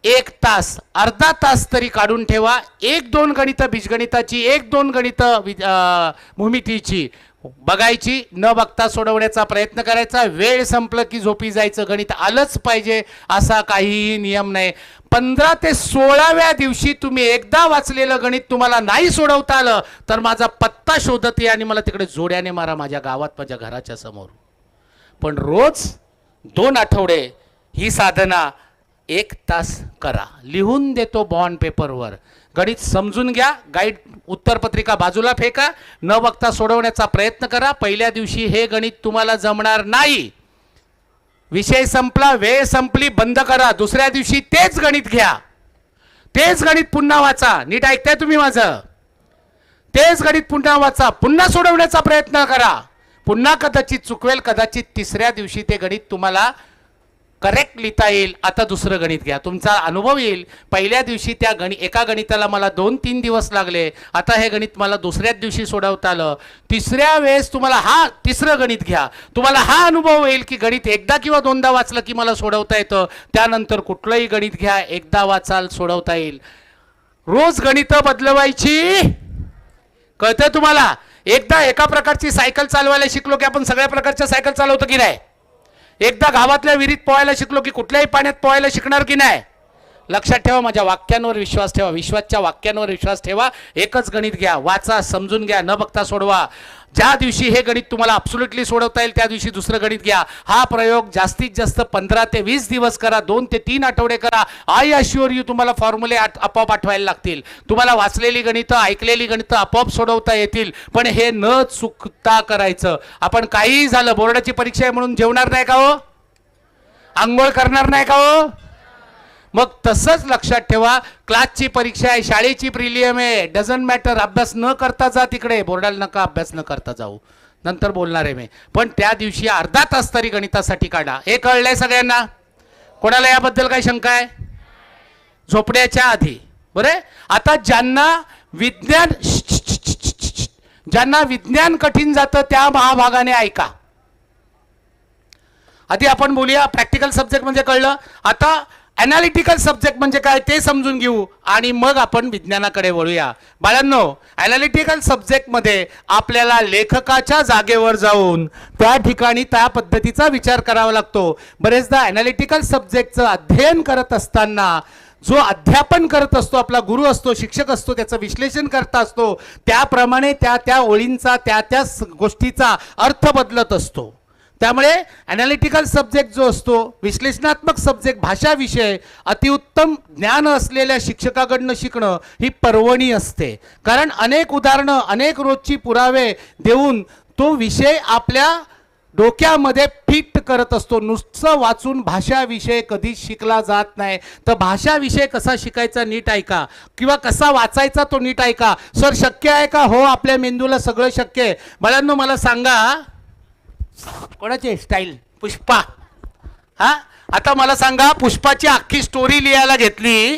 1 तास, अर्धा तास तरी काढून ठेवा. 1-2 गणितं बीजगणिताची, 1-2 गणितं भूमितीची बघायची, न बघता सोडवण्याचा प्रयत्न करायचा. वेळ संपलं की झोपी जायचं. गणित आलंच पाहिजे असा काहीही नियम नाही. 15 ते 16व्या दिवशी तुम्ही एकदा वाचलेलं गणित तुम्हाला नाही सोडवता आलं तर माझा पत्ता शोधत या आणि मला तिकडे जोड्याने मारा माझ्या गावात, माझ्या घराच्या समोर. पण रोज 2 आठवडे ही साधना 1 तास करा. लिहून देतो बॉन्ड पेपरवर. गणित समजून घ्या. गाईड उत्तरपत्रिका बाजूला फेका. न बघता सोडवण्याचा प्रयत्न करा. पहिल्या दिवशी हे गणित तुम्हाला जमणार नाही. विषय संपला, वेळ संपली, बंद करा. दुसऱ्या दिवशी तेच गणित घ्या. तेच गणित पुन्हा वाचा. नीट ऐकताय तुम्ही माझं? तेच गणित पुन्हा वाचा. पुन्हा सोडवण्याचा प्रयत्न करा. पुन्हा कदाचित चुकवेल, कदाचित तिसऱ्या दिवशी ते गणित तुम्हाला करेक्ट लिहिता येईल. आता दुसरं गणित घ्या. तुमचा अनुभव येईल. पहिल्या दिवशी त्या एका गणिताला मला 2-3 दिवस लागले. आता हे गणित मला दुसऱ्याच दिवशी सोडवता आलं. तिसऱ्या वेळेस तुम्हाला तिसरं गणित घ्या. तुम्हाला हा अनुभव येईल की गणित एकदा किंवा दोनदा वाचलं की मला सोडवता येतं. त्यानंतर कुठलंही गणित घ्या, एकदा वाचाल, सोडवता येईल. रोज गणितं बदलवायची. कळतंय तुम्हाला? एकदा एका प्रकारची सायकल चालवायला शिकलो की आपण सगळ्या प्रकारच्या सायकल चालवतो की नाही? एकदा गावातल्या विहिरीत पोहायला शिकलो की कुठल्याही पाण्यात पोहायला शिकणार की नाही? लक्षात ठेवा. माझ्या वाक्यांवर विश्वास ठेवा. विश्वासच्या वाक्यांवर विश्वास ठेवा. एकच गणित घ्या, वाचा, समजून घ्या, न बघता सोडवा. ज्या दिवशी हे गणित तुम्हाला अब्सोल्युटली सोडवता येईल त्या दिवशी दुसरं गणित घ्या. हा प्रयोग जास्तीत जास्त 15 ते 20 दिवस करा. 2 ते 3 आठवडे करा. आय अश्युअर यू तुम्हाला फॉर्म्युले आपोआप आठवायला लागतील. तुम्हाला वाचलेली गणितं, ऐकलेली गणितं आपोआप सोडवता येतील. पण हे न चुकता करायचं. आपण काहीही झालं, बोर्डाची परीक्षा आहे म्हणून जेवणार नाही का हो? आंघोळ करणार नाही का हो? मग तसंच लक्षात ठेवा. क्लासची परीक्षा आहे, शाळेची प्रिलियम आहे, डझंट मॅटर. अभ्यास न करता जा तिकडे. बोर्डाला नका अभ्यास न करता जाऊ. नंतर बोलणार आहे मी. पण त्या दिवशी अर्धा तास तरी गणितासाठी काढा. हे कळलंय सगळ्यांना? कोणाला याबद्दल काही शंका आहे? झोपण्याच्या आधी. बरं. आता ज्यांना विज्ञान कठीण जातं त्या महाभागाने ऐका. आधी आपण बोलूया. प्रॅक्टिकल सब्जेक्ट म्हणजे कळलं. आता ॲनालिटिकल सब्जेक्ट म्हणजे काय ते समजून घेऊ आणि मग आपण विज्ञानाकडे वळूया. बाळांनो, ॲनालिटिकल सब्जेक्टमध्ये आपल्याला लेखकाच्या जागेवर जाऊन त्या ठिकाणी त्या पद्धतीचा विचार करावा लागतो. बरेचदा ॲनालिटिकल सब्जेक्टचं अध्ययन करत असताना जो अध्यापन करत असतो, आपला गुरु असतो, शिक्षक असतो, त्याचं विश्लेषण करता असतो, त्याप्रमाणे त्या ओळींचा त्या गोष्टीचा अर्थ बदलत असतो. त्यामुळे ॲनालिटिकल सब्जेक्ट जो असतो, विश्लेषणात्मक सब्जेक्ट, भाषा विषय, अतिउत्तम ज्ञान असलेल्या शिक्षकाकडनं शिकणं ही पर्वणी असते. कारण अनेक उदाहरणं, अनेक रोजची पुरावे देऊन तो विषय आपल्या डोक्यामध्ये फिट करत असतो. नुसतं वाचून भाषा विषय कधी शिकला जात नाही. तर भाषा विषय कसा शिकायचा नीट ऐका, किंवा कसा वाचायचा तो नीट ऐका. सर शक्य आहे का? हो, आपल्या मेंदूला सगळं शक्य आहे. बाळांनो मला सांगा, कोणाची स्टाईल? पुष्पा. हा, आता मला सांगा, पुष्पाची अख्खी स्टोरी लिहायला घेतली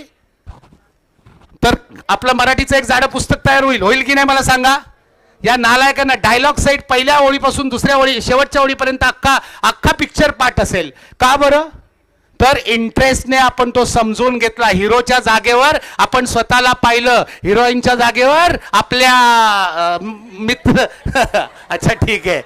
तर आपलं मराठीचं एक जाडं पुस्तक तयार होईल की नाही मला सांगा? या नालायकांना डायलॉग साईड पहिल्या ओळीपासून दुसऱ्या ओळी, शेवटच्या ओळीपर्यंत अख्खा पिक्चर पाठ असेल. का बरं? तर इंटरेस्टने आपण तो समजून घेतला. हिरोच्या जागेवर आपण स्वतःला पाहिलं, हिरोईनच्या जागेवर आपल्या मित्र. अच्छा ठीक आहे,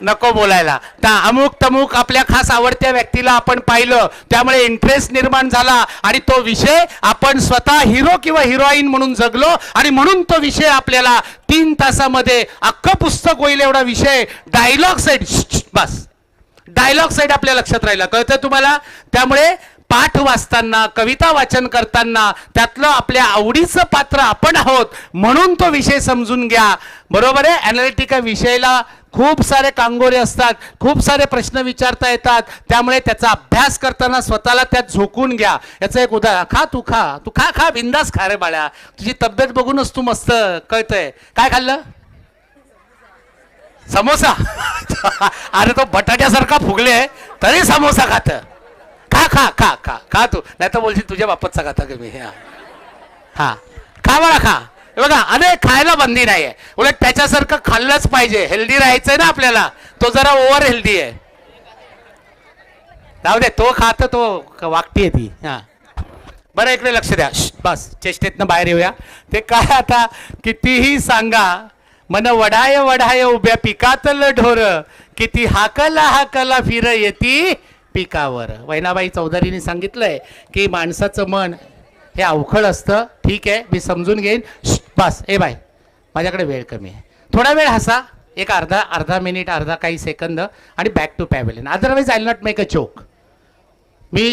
नको बोलायला. अमुक तमुक आपल्या खास आवडत्या व्यक्तीला आपण पाहिलं, त्यामुळे इंटरेस्ट निर्माण झाला आणि तो विषय आपण स्वतः हिरो किंवा हिरोईन म्हणून जगलो आणि म्हणून तो विषय आपल्याला 3 तासामध्ये अख्खं पुस्तक होईल एवढा विषय डायलॉग साईड. बस डायलॉग साईड आपल्या लक्षात राहिला. कळतं तुम्हाला? त्यामुळे पाठ वाचताना, कविता वाचन करताना त्यातलं आपल्या आवडीचं पात्र आपण आहोत म्हणून तो विषय समजून घ्या. बरोबर आहे? ॲनालिटिकल विषयाला खूप सारे कांगोरे असतात, खूप सारे प्रश्न विचारता येतात. त्यामुळे त्याचा अभ्यास करताना स्वतःला त्यात झोकून घ्या. याचं एक उदाहरण, तू खा बिंदास खा रे बाळा. तुझी तब्येत बघूनच तू मस्त कळतंय. काय खाल्लं? समोसा. अरे तो बटाट्यासारखा फुगले तरी समोसा खात. खा तू, नाही तर बोलशील तुझ्या बापतचा खाता का मी. हा खा बाळा, खा. बघा, अनेक खायला बंदी नाही आहे. उलट त्याच्यासारखं खाल्लंच पाहिजे. हेल्दी राहायचंय ना आपल्याला. तो जरा ओव्हर हेल्दी आहे. जाऊ दे, तो खात तो वागती आहे ती. हा बरं, इकडे लक्ष द्या. बस चेष्टेतनं बाहेर येऊया. ते काय, आता कितीही सांगा मन वढाय वढाय उभ्या पिकातलं ढोर, किती हाकला हाकला फिर येती पिकावर. वैनाबाई चौधरीने सांगितलंय की माणसाचं मन हे अवखळ असतं. ठीक आहे, मी समजून घेईन. बस ए बाय, माझ्याकडे वेळ कमी आहे, थोडा वेळ हसा, एक अर्धा मिनिट, अर्धा काही सेकंद, आणि back to pavilion. Otherwise I will not make a joke. मी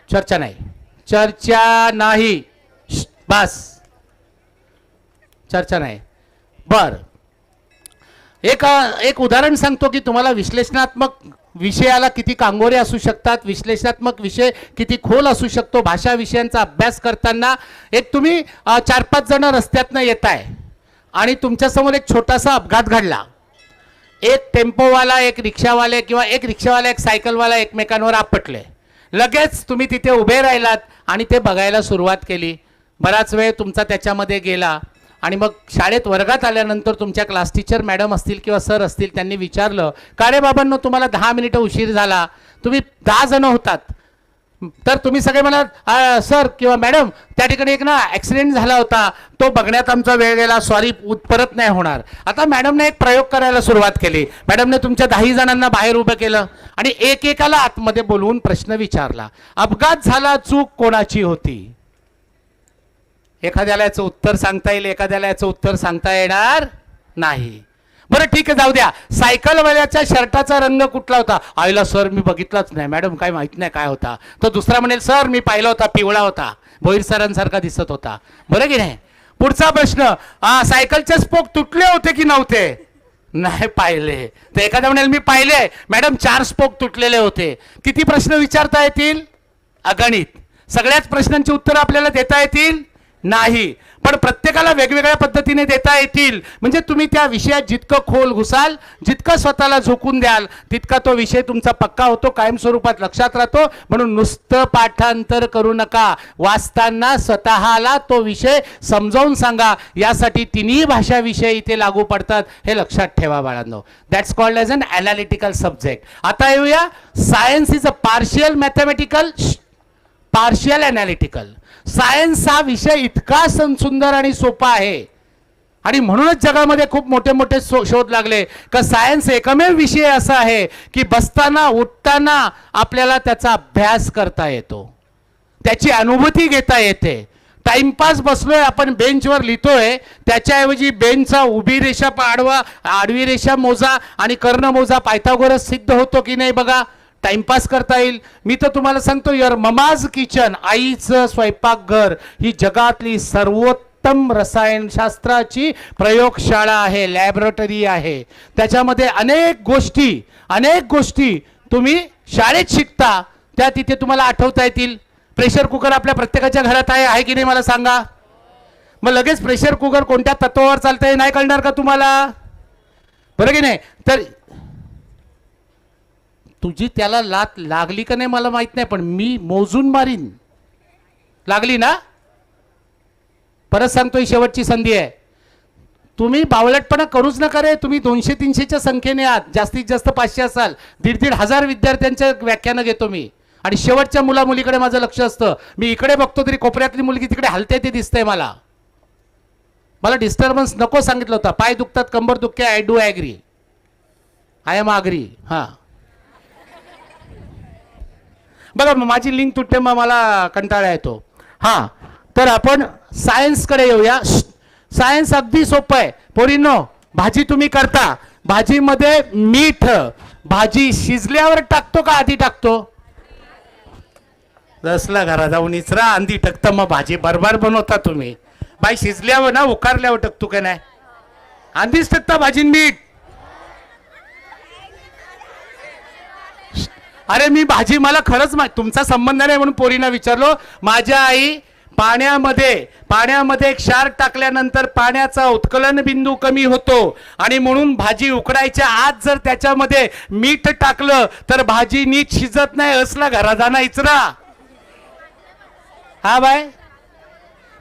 चर्चा नाही, चर्चा नाही, बस चर्चा नाही. बर, एक उदाहरण सांगतो की तुम्हाला विश्लेषणात्मक विषयाला किती कांगोरे असू शकतात, विश्लेषणात्मक विषय किती खोल असू शकतो. भाषा विषयांचा अभ्यास करताना एक तुम्ही 4-5 जण रस्त्यातनं येताय आणि तुमच्यासमोर एक छोटासा अपघात घडला. एक टेम्पोवाला, एक रिक्षावाले, किंवा एक रिक्षावाला एक सायकलवाला एकमेकांवर आपटले. लगेच तुम्ही तिथे उभे राहिलात आणि ते बघायला सुरुवात केली. बराच वेळ तुमचा त्याच्यामध्ये गेला आणि मग शाळेत वर्गात आल्यानंतर तुमच्या क्लास टीचर मॅडम असतील किंवा सर असतील, त्यांनी विचारलं, का रे बाबांनो तुम्हाला 10 मिनिटं उशीर झाला, तुम्ही 10 जण होतात. तर तुम्ही सगळे म्हणाल, सर किंवा मॅडम त्या ठिकाणी एक ना ॲक्सिडेंट झाला होता, तो बघण्यात आमचा वेळ गेला, सॉरी, परत नाही होणार. आता मॅडमने एक प्रयोग करायला सुरुवात केली. मॅडमने तुमच्या 10 जणांना बाहेर उभं केलं आणि एकेकाला आतमध्ये बोलवून प्रश्न विचारला, अपघात झाला, चूक कोणाची होती? एखाद्याला याचं उत्तर सांगता येईल, एखाद्याला याचं उत्तर सांगता येणार नाही. बरं ठीक आहे, जाऊ द्या. सायकलवाल्याच्या शर्टाचा रंग कुठला होता? आईला सर मी बघितलाच नाही, मॅडम काय माहित नाही काय होता. तो दुसरा म्हणेल, सर मी पाहिला होता, पिवळा होता, भोईर सरांसारखा दिसत होता. बरं की नाही? पुढचा प्रश्न, सायकलचे स्पोक तुटले होते की नव्हते? नाही पाहिले. तर एखादा म्हणेल मी पाहिले मॅडम, 4 स्पोक तुटलेले होते. किती प्रश्न विचारता येतील? अगणित. सगळ्याच प्रश्नांची उत्तर आपल्याला देता येतील नाही, पण प्रत्येकाला वेगवेगळ्या पद्धतीने देता येतील. म्हणजे तुम्ही त्या विषयात जितकं खोल घुसाल, जितकं स्वतःला झोकून द्याल, तितका तो विषय तुमचा पक्का होतो, कायमस्वरूपात लक्षात राहतो. म्हणून नुसतं पाठांतर करू नका, वाचताना स्वतःला तो विषय समजावून सांगा. यासाठी तिन्ही भाषा विषय इथे लागू पडतात, हे लक्षात ठेवा बाळांनो. That's called as an analytical subject. आता येऊया, science is a partial mathematical, partial analytical. Science हा विषय इतका सुंदर आणि सोपा आहे, आणि म्हणूनच जगामध्ये खूप मोठे मोठे शोध लागले का सायन्स एकमेव विषय असा आहे की बसताना उठताना आपल्याला त्याचा अभ्यास करता येतो, त्याची अनुभूती घेता येते. टाइमपास बसलोय आपण, बेंचवर लिहितोय, त्याच्याऐवजी बेंचचा उभी रेषा आडवा, आडवी रेषा मोजा आणि कर्ण मोजा, पायथागोरस सिद्ध होतो की नाही बघा. टाइमपास करता येईल. मी तर तुम्हाला सांगतो, युअर ममाज किचन, आईचं स्वयंपाकघर ही जगातली सर्वोत्तम रसायनशास्त्राची प्रयोगशाळा आहे, लॅबोरेटरी आहे. त्याच्यामध्ये अनेक गोष्टी तुम्ही शाळेत शिकता, त्या तिथे तुम्हाला आठवता येतील. प्रेशर कुकर आपल्या प्रत्येकाच्या घरात आहे की नाही मला सांगा. मग लगेच प्रेशर कुकर कोणत्या तत्वावर चालतंय नाही कळणार का तुम्हाला? बरं की नाही? तर तुझी त्याला लात लागली का नाही मला माहित नाही, पण मी मोजून मारीन. लागली ना? परत सांगतो, ही शेवटची संधी आहे. तुम्ही बावळटपणा करूच नका रे. तुम्ही 200-300च्या संख्येने आहात, जास्तीत जास्त 500 असाल. 1,500 विद्यार्थ्यांच्या व्याख्यानं घेतो मी, आणि शेवटच्या मुलीकडे माझं लक्ष असतं. मी इकडे बघतो तरी कोपऱ्यातली मुलगी तिकडे हलते ते दिसतंय मला. डिस्टर्बन्स नको सांगितलं होतं. पाय दुखतात, कंबर दुखते, I do agree, I am agree. हां बघा, माझी लिंक तुटते, मग मला कंटाळा येतो. हां, तर आपण सायन्सकडे येऊया. सायन्स अगदी सोपं आहे पोरींनो. भाजी तुम्ही करता, भाजीमध्ये मीठ भाजी शिजल्यावर टाकतो का आधी टाकतो? रसला घरा जाऊन इचरा, आधी टाकतं, मग भाजी बरोबर बनवता तुम्ही. बाई शिजल्यावर ना उकारल्यावर टाकतो का नाही? आधीच टाकता भाजी मीठ. अरे मी भाजी, मला खरंच तुमचा संबंध नाही म्हणून पोरींना विचारलो. माझ्या आई पाण्यामध्ये क्षार टाकल्यानंतर पाण्याचा उत्कलन बिंदू कमी होतो, आणि म्हणून भाजी उकडायच्या आत जर त्याच्यामध्ये मीठ टाकलं तर भाजी नीट शिजत नाही. असला घरा जाणं इचरा. हा बाय,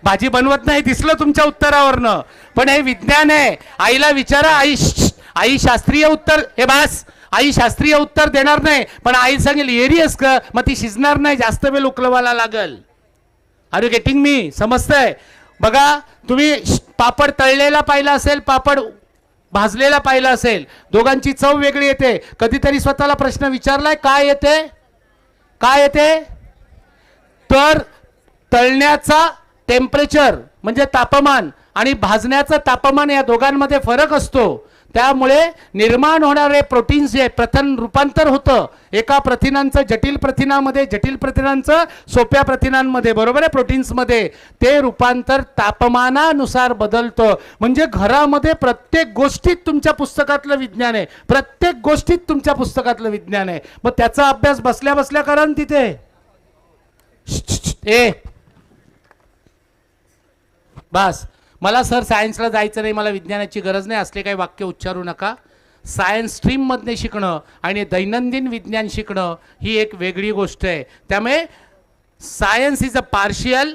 भाजी बनवत नाही दिसलं तुमच्या उत्तरावरनं, पण हे विज्ञान आहे. आईला विचारा, आई शास्त्रीय उत्तर, हे बास, आई शास्त्रीय उत्तर देणार नाही, पण आई सांगेल एरियस का, मग ती शिजणार नाही, जास्त वेळ उकलवायला लागल. Are you getting me? समजतंय? बघा तुम्ही पापड तळलेला पाहिला असेल, पापड भाजलेला पाहिला असेल, दोघांची चव वेगळी येते. कधीतरी स्वतःला प्रश्न विचारलाय काय येते, काय येते? तर तळण्याचा टेम्परेचर म्हणजे तापमान आणि भाजण्याचं तापमान या दोघांमध्ये फरक असतो. त्यामुळे निर्माण होणारे प्रोटीन्स जे प्रथिन रूपांतर होतं एका प्रथिनांचं जटिल प्रथिनामध्ये, जटिल प्रथिनांचं सोप्या प्रथिनांमध्ये, बरोबर आहे, प्रोटीन्समध्ये, ते रूपांतर तापमानानुसार बदलतं. म्हणजे घरामध्ये प्रत्येक गोष्टीत तुमच्या पुस्तकातलं विज्ञान आहे, प्रत्येक गोष्टीत तुमच्या पुस्तकातलं विज्ञान आहे. मग त्याचा अभ्यास बसल्या बसल्या करा ना तिथे. ए बस, मला सर सायन्सला जायचं नाही, मला विज्ञानाची गरज नाही, असले काही वाक्य उच्चारू नका. सायन्स स्ट्रीममधने शिकणं आणि दैनंदिन विज्ञान शिकणं ही एक वेगळी गोष्ट आहे. त्यामुळे science is a partial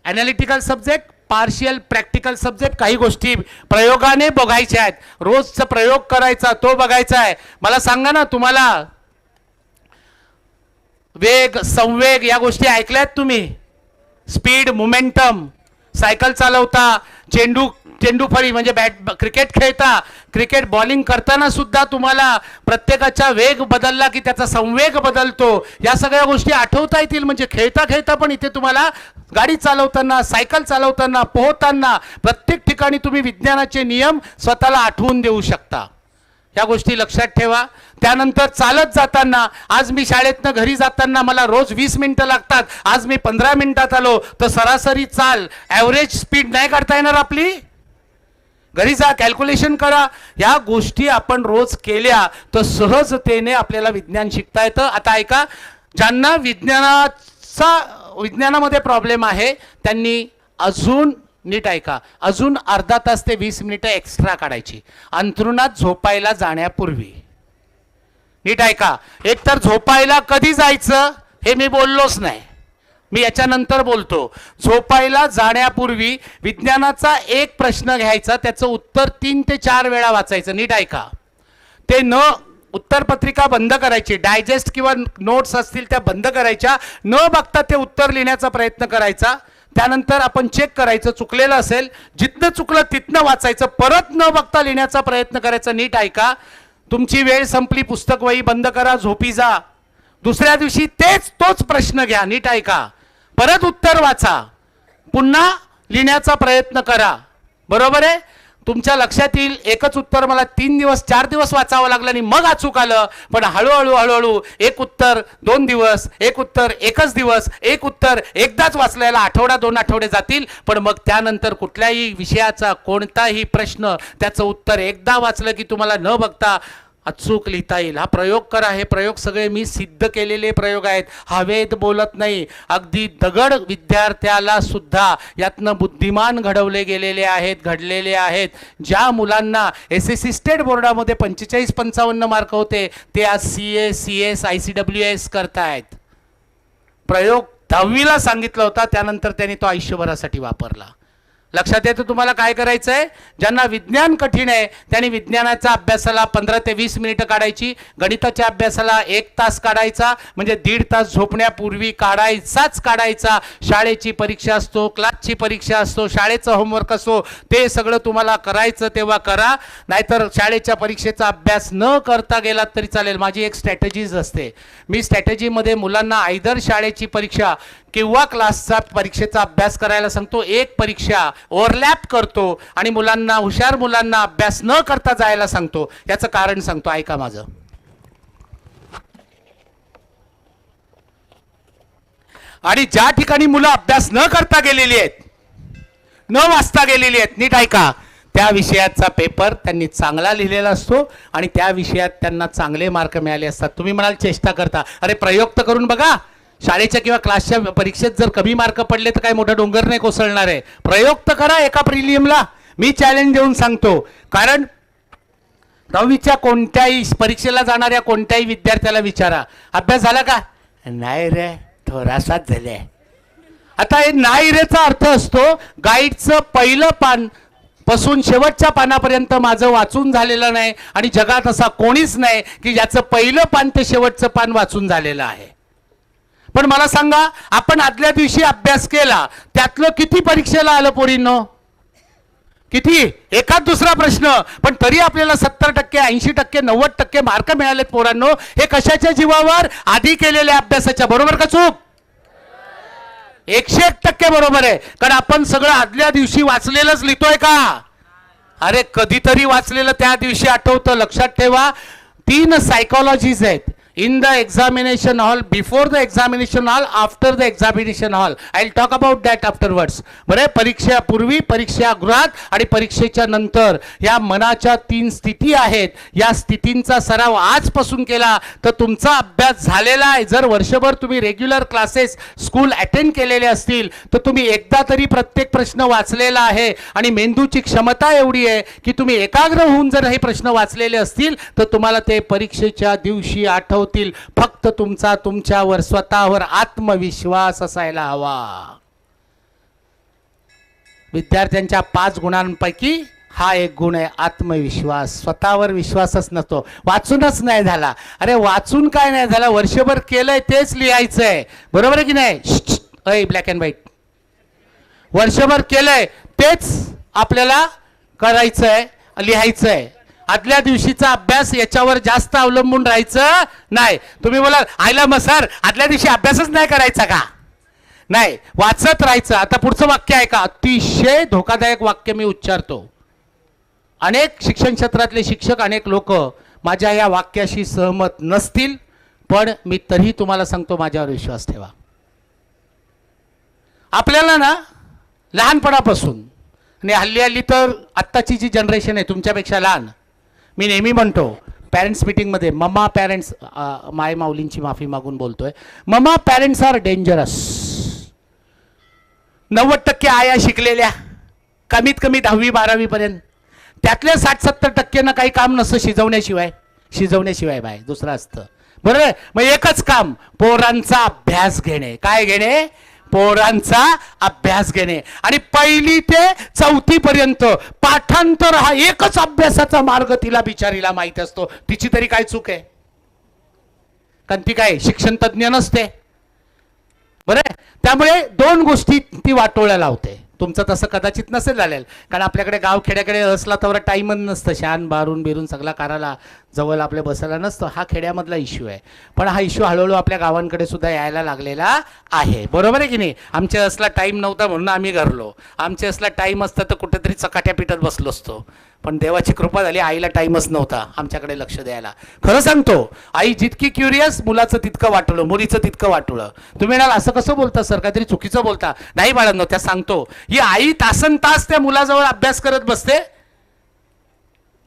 analytical subject, partial practical subject. काही गोष्टी प्रयोगाने बघायच्या आहेत, रोजचा प्रयोग करायचा, तो बघायचा आहे. मला सांगा ना, तुम्हाला वेग, संवेग या गोष्टी ऐकल्यात तुम्ही? स्पीड, मोमेंटम, सायकल चालवता, चेंडू फळी म्हणजे क्रिकेट खेळता, क्रिकेट बॉलिंग करताना सुद्धा तुम्हाला प्रत्येकाचा वेग बदलला की त्याचा संवेग बदलतो. या सगळ्या गोष्टी आठवता येतील. म्हणजे खेळता खेळता पण इथे तुम्हाला गाडी चालवताना, सायकल चालवताना, पोहताना प्रत्येक ठिकाणी तुम्ही विज्ञानाचे नियम स्वतःला आठवून देऊ शकता. या गोष्टी लक्षात ठेवा. त्यानंतर चालत जाताना, आज मी शाळेतनं घरी जाताना मला रोज 20 मिनिटं लागतात, आज मी 15 मिनिटात आलो, तर सरासरी चाल ॲव्हरेज स्पीड नाही काढता येणार आपली? घरी जा, कॅल्क्युलेशन करा. या गोष्टी आपण रोज केल्या तर सहजतेने आपल्याला विज्ञान शिकता येतं. आता ऐका, ज्यांना विज्ञानामध्ये प्रॉब्लेम आहे त्यांनी अजून नीट ऐका, अजून अर्धा तास ते 20 मिनिटं एक्स्ट्रा काढायची अंथरुणात झोपायला जाण्यापूर्वी. नीट ऐका, एकतर झोपायला कधी जायचं हे मी बोललोच नाही, मी याच्यानंतर बोलतो. झोपायला जाण्यापूर्वी विज्ञानाचा एक प्रश्न घ्यायचा, त्याचं उत्तर 3 ते 4 वेळा वाचायचं. नीट ऐका, ते न उत्तरपत्रिका बंद करायची, डायजेस्ट किंवा नोट्स असतील त्या बंद करायच्या, न बघता ते उत्तर लिहिण्याचा प्रयत्न करायचा. त्यानंतर आपण चेक करायचं, चुकलेलं असेल, जिथनं चुकलं तिथनं वाचायचं, परत न बघता लिहिण्याचा प्रयत्न करायचा. नीट ऐका, तुमची वेळ संपली, पुस्तक वही बंद करा, झोपी जा. दुसऱ्या दिवशी तोच प्रश्न घ्या, नीट ऐका, परत उत्तर वाचा, पुन्हा लिहिण्याचा प्रयत्न करा. बरोबर आहे? तुमच्या लक्षात येईल एकच उत्तर मला 3 दिवस 4 दिवस वाचावं लागलं आणि मग अचूक आलं. पण हळूहळू एक उत्तर 2 दिवस, एक उत्तर एकच दिवस, एक उत्तर एकदाच वाचल्याला आठवडा 2 आठवडे जातील. पण मग त्यानंतर कुठल्याही विषयाचा कोणताही प्रश्न त्याचं उत्तर एकदा वाचलं की तुम्हाला न बघता अचूक लिहिता येईल. हा प्रयोग करा. हे प्रयोग सगळे मी सिद्ध केलेले प्रयोग आहेत, हवेत बोलत नाही. अगदी दगड विद्यार्थ्याला सुद्धा यातनं बुद्धिमान घडवले गेलेले आहेत, घडलेले आहेत. ज्या मुलांना SSC स्टेट बोर्डामध्ये 45-55 मार्क होते ते आज CA, CS, ICWS करतायत. प्रयोग 10वीला सांगितला होता, त्यानंतर त्यांनी तो आयुष्यभरासाठी वापरला. लक्षात येतं तुम्हाला काय करायचं आहे? ज्यांना विज्ञान कठीण आहे त्यांनी विज्ञानाच्या अभ्यासाला 15 ते 20 मिनिटं काढायची, गणिताच्या अभ्यासाला 1 तास काढायचा, म्हणजे 1.5 तास झोपण्यापूर्वी काढायचा. शाळेची परीक्षा असतो, क्लासची परीक्षा असतो, शाळेचं होमवर्क असतो, ते सगळं तुम्हाला करायचं तेव्हा करा. नाहीतर शाळेच्या परीक्षेचा अभ्यास न करता गेलात तरी चालेल. माझी एक स्ट्रॅटेजीज असते. मी स्ट्रॅटेजीमध्ये मुलांना आयदर शाळेची परीक्षा किंवा क्लासचा परीक्षेचा अभ्यास करायला सांगतो. एक परीक्षा ओव्हरलॅप करतो आणि हुशार मुलांना अभ्यास न करता जायला सांगतो. याचं कारण सांगतो, ऐका माझं. आणि ज्या ठिकाणी मुलं अभ्यास न करता गेलेली आहेत, न वाचता गेलेली आहेत, नीट ऐका, त्या विषयाचा पेपर त्यांनी चांगला लिहिलेला असतो आणि त्या विषयात त्यांना चांगले मार्क मिळाले असतात. तुम्ही म्हणाल चेष्टा करता, अरे प्रयोग तर करून बघा. शाळेच्या किंवा क्लासच्या परीक्षेत जर कमी मार्क पडले तर काय मोठा डोंगर नाही कोसळणार आहे. प्रयोग तर करा एका प्रिलियमला. मी चॅलेंज देऊन सांगतो, कारण 10वीच्या कोणत्याही परीक्षेला जाणाऱ्या कोणत्याही विद्यार्थ्याला विचारा, अभ्यास झाला का? नाही रे, थोडासाच झाले. आता हे नाही रेचा अर्थ असतो गाईडचं पहिलं पान पासून शेवटच्या पानापर्यंत माझं वाचून झालेलं नाही आणि जगात असा कोणीच नाही की ज्याचं पहिलं पान ते शेवटचं पान वाचून झालेलं आहे. पण मला सांगा, आपण आदल्या दिवशी अभ्यास केला, त्यातलं किती परीक्षेला आलं पोरींनो? किती? एखाद दुसरा प्रश्न, पण तरी आपल्याला 70%, 80%, 90% मार्क मिळालेत पोरांनो. हे कशाच्या जीवावर? आधी केलेल्या अभ्यासाच्या. बरोबर का चूक? 101% बरोबर आहे. कारण आपण सगळं आदल्या दिवशी वाचलेलंच लिहितोय का? अरे कधीतरी वाचलेलं त्या दिवशी आठवतं. लक्षात ठेवा, 3 सायकॉलॉजीज आहेत. In the examination hall, before the examination hall, after the examination hall. I will talk about that afterwards. बरे, परीक्षेपूर्वी, परीक्षागृहात आणि परीक्षेच्या नंतर या मनाच्या 3 स्थिती आहेत. या स्थितींचा सराव आजपासून केला तर तुमचा अभ्यास झालेला आहे. जर वर्षभर तुम्ही रेग्युलर क्लासेस, स्कूल अटेंड केलेले असतील तर तुम्ही एकदा तरी प्रत्येक प्रश्न वाचलेला आहे. आणि मेंदूची क्षमता एवढी आहे की तुम्ही एकाग्र होऊन जर हे प्रश्न वाचलेले असतील तर तुम्हाला ते परीक्षेच्या दिवशी आठवतील. फक्त तुमचा तुमच्यावर, स्वतःवर आत्मविश्वास असायला हवा. विद्यार्थ्यांच्या 5 गुणांपैकी हा एक गुण आहे, आत्मविश्वास. स्वतःवर विश्वासच नसतो. वाचूनच नाही झाला. अरे वाचून काय नाही झाला, वर्षभर केलंय तेच लिहायचंय. बरोबर आहे की नाही? Black and white. वर्षभर केलंय तेच आपल्याला करायचंय, लिहायचंय. आदल्या दिवशीचा अभ्यास याच्यावर जास्त अवलंबून राहायचं नाही. तुम्ही बोला, आयला मग सर आदल्या दिवशी अभ्यासच नाही करायचा का? नाही, वाचत राहायचं. आता पुढचं वाक्य आहे का, अतिशय धोकादायक वाक्य मी उच्चारतो. अनेक शिक्षण क्षेत्रातले शिक्षक, अनेक लोक माझ्या या वाक्याशी सहमत नसतील, पण मी तरीही तुम्हाला सांगतो, माझ्यावर विश्वास ठेवा. आपल्याला ना लहानपणापासून, आणि हल्ली तर आत्ताची जी जनरेशन आहे तुमच्यापेक्षा लहान, मी नेहमी म्हणतो पॅरेंट्स मीटिंगमध्ये, मम्मा पॅरेंट्स, माय माऊलींची माफी मागून बोलतोय, मम्मा पॅरेंट्स आर डेंजरस. 90% आया शिकलेल्या, कमीत कमी 10वी 12वी पर्यंत. त्यातल्या 60-70% काही काम नसतं शिजवण्याशिवाय बाय दुसरं असतं. बरोबर. मग एकच काम, पोरांचा अभ्यास घेणे. काय घेणे? पोरांचा अभ्यास घेणे. आणि 1ली ते 4थी पर्यंत पाठांतर हा एकच अभ्यासाचा मार्ग तिला बिचारीला माहिती असतो. तिची तरी काय चूक आहे? कारण ती काय शिक्षण तज्ञ नसते. बरं, त्यामुळे 2 गोष्टी ती वाटोळ्या लावते. तुमचं तसं कदाचित नसेल झालेलं, कारण आपल्याकडे गाव खेड्याकडे असला तर टाईमच नसतं शान बारून बिरून सगळा करायला, जवळ आपल्या बसायला नसतं. हा खेड्यामधला इश्यू आहे. पण हा इश्यू हळूहळू आपल्या गावांकडे सुद्धा यायला लागलेला आहे. बरोबर आहे की नाही? आमच्या असला टाईम नव्हता म्हणून आम्ही घरलो. आमच्या असला टाईम असता तर कुठेतरी चकाट्या पिठत बसलो असतो. पण देवाची कृपा झाली, आईला टाईमच नव्हता आमच्याकडे लक्ष द्यायला. खरं सांगतो, आई जितकी क्युरियस, मुलाचं तितकं वाटलं, मुलीचं तितकं वाटलं. तुम्ही म्हणाल असं कसं बोलता सर, काहीतरी चुकीचं बोलता. नाही बाळांनो, त्या सांगतो, ही आई तासन तास त्या मुलाजवळ अभ्यास करत बसते.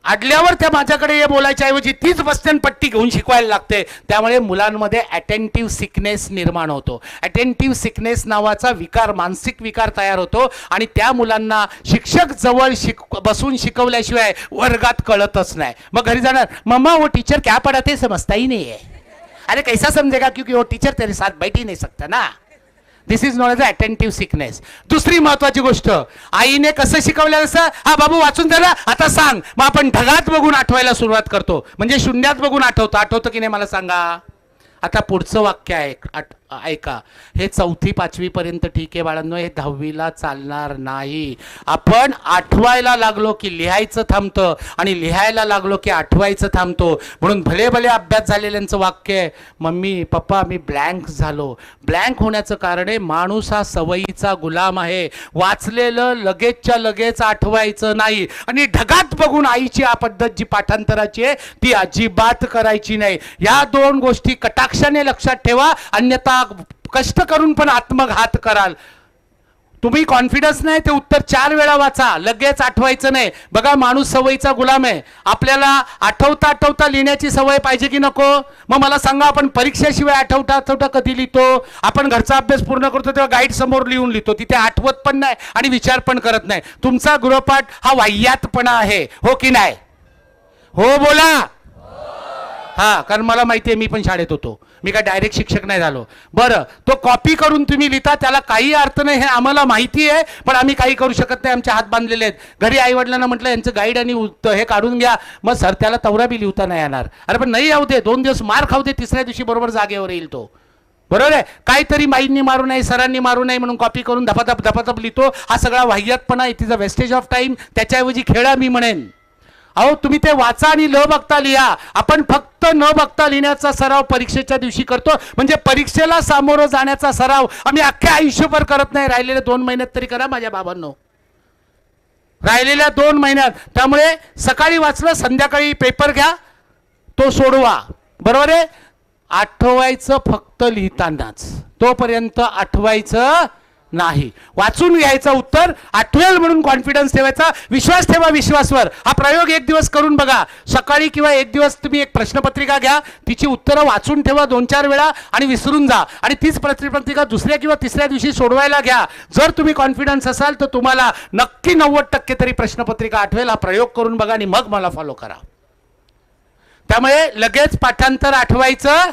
अडल्यावर त्या माझ्याकडे हे बोलायच्या ऐवजी तीच बसतेन पट्टी घेऊन शिकवायला लागते. त्यामुळे मुलांमध्ये अटेंटिव्ह सिकनेस निर्माण होतो. अटेंटिव्ह सिकनेस नावाचा विकार, मानसिक विकार तयार होतो. आणि त्या मुलांना शिक्षक जवळ बसून शिकवल्याशिवाय वर्गात कळतच नाही. मग घरी जाणार, मम्मा वो टीचर क्या पढ़ाते समजता ही नहीं है. अरे कैसा समझेगा, क्योंकि वो टीचर तेरे साथ बैठ ही नहीं सकता ना. This is not as attentive sickness. दुसरी महत्वाची गोष्ट, आईने कसं शिकवलेलं असं, हा बाबू वाचून झाला, आता सांग. मग आपण ढगात बघून आठवायला सुरुवात करतो. म्हणजे शून्यात बघून आठवतं की नाही मला सांगा. आता पुढचं वाक्य आहे, ऐका. हे 4थी 5वी पर्यंत ठीक आहे बाळांनो, हे 10वीला चालणार नाही. आपण आठवायला लागलो की लिहायचं थांबतं, आणि लिहायला लागलो की आठवायचं थांबतो. म्हणून भले भले अभ्यास झालेल्यांचं वाक्य आहे, मम्मी पप्पा मी ब्लँक झालो. ब्लँक होण्याचं कारण आहे, माणूस हा सवयीचा गुलाम आहे. वाचलेलं लगेचच्या लगेच आठवायचं नाही. आणि ढगात बघून आईची हा पद्धत जी पाठांतराची आहे ती अजिबात करायची नाही. या 2 गोष्टी कटाक्षाने लक्षात ठेवा, अन्यथा कष्ट करून पण आत्मघात कराल. तुम्ही कॉन्फिडन्स नाही ते उत्तर 4 वेळा वाचा, लगेच आठवायचं नाही. बघा, माणूस सवयीचा गुलाम आहे. आपल्याला आठवता आठवता लिहिण्याची सवय पाहिजे की नको? मग मला सांगा, आपण परीक्षेशिवाय आठवता कधी लिहितो? आपण घरचा अभ्यास पूर्ण करतो तेव्हा गाईड समोर लिहून लिहितो, तिथे आठवत पण नाही आणि विचार पण करत नाही. तुमचा गृहपाठ हा वाह्यातपणा आहे, हो की नाही? हो बोला. हा, कारण मला माहिती आहे, मी पण शाळेत होतो. मी काय डायरेक्ट शिक्षक नाही झालो. बरं, तो कॉपी करून तुम्ही लिहिता, त्याला काही अर्थ नाही, हे आम्हाला माहिती आहे. पण आम्ही काही करू शकत नाही, आमचे हात बांधलेले आहेत. घरी आई वडिलांना म्हटलं यांचं गाईड आणि हे काढून घ्या. मग सर त्याला तवरा बी लिहिता नाही येणार. अरे पण नाही येऊ दे, 2 दिवस मार खाऊ दे, 3ऱ्या दिवशी बरोबर जागेवर येईल तो. बरोबर आहे. काहीतरी माईंनी मारू नये, सरांनी मारू नये म्हणून कॉपी करून धपाधप लिहितो. हा सगळा वाह्यातपणा, it is a wastage of time. त्याच्याऐवजी खेळा मी म्हणेन. अहो तुम्ही ते वाचा आणि न बघता लिहा. आपण फक्त न बघता लिहिण्याचा सराव परीक्षेच्या दिवशी करतो. म्हणजे परीक्षेला सामोरं जाण्याचा सराव आम्ही अख्ख्या आयुष्यभर करत नाही. राहिलेल्या 2 महिन्यात तरी करा माझ्या बाबांनो, राहिलेल्या 2 महिन्यात. त्यामुळे सकाळी वाचलं, संध्याकाळी पेपर घ्या, तो सोडवा. बरोबर आहे. आठवायचं फक्त लिहितानाच, तोपर्यंत आठवायचं नाही. वाचून घ्यायचं उत्तर, आठवेल म्हणून कॉन्फिडन्स ठेवायचा. विश्वास ठेवा विश्वासवर. हा प्रयोग एक दिवस करून बघा. सकाळी किंवा एक दिवस तुम्ही एक प्रश्नपत्रिका घ्या, तिची उत्तरं वाचून ठेवा 2-4 वेळा आणि विसरून जा. आणि तीच प्रश्नपत्रिका दुसऱ्या किंवा तिसऱ्या दिवशी सोडवायला घ्या. जर तुम्ही कॉन्फिडन्स असाल तर तुम्हाला नक्की 90% तरी प्रश्नपत्रिका आठवेल. हा प्रयोग करून बघा आणि मग मला फॉलो करा. त्यामुळे लगेच पाठांतर आठवायचं,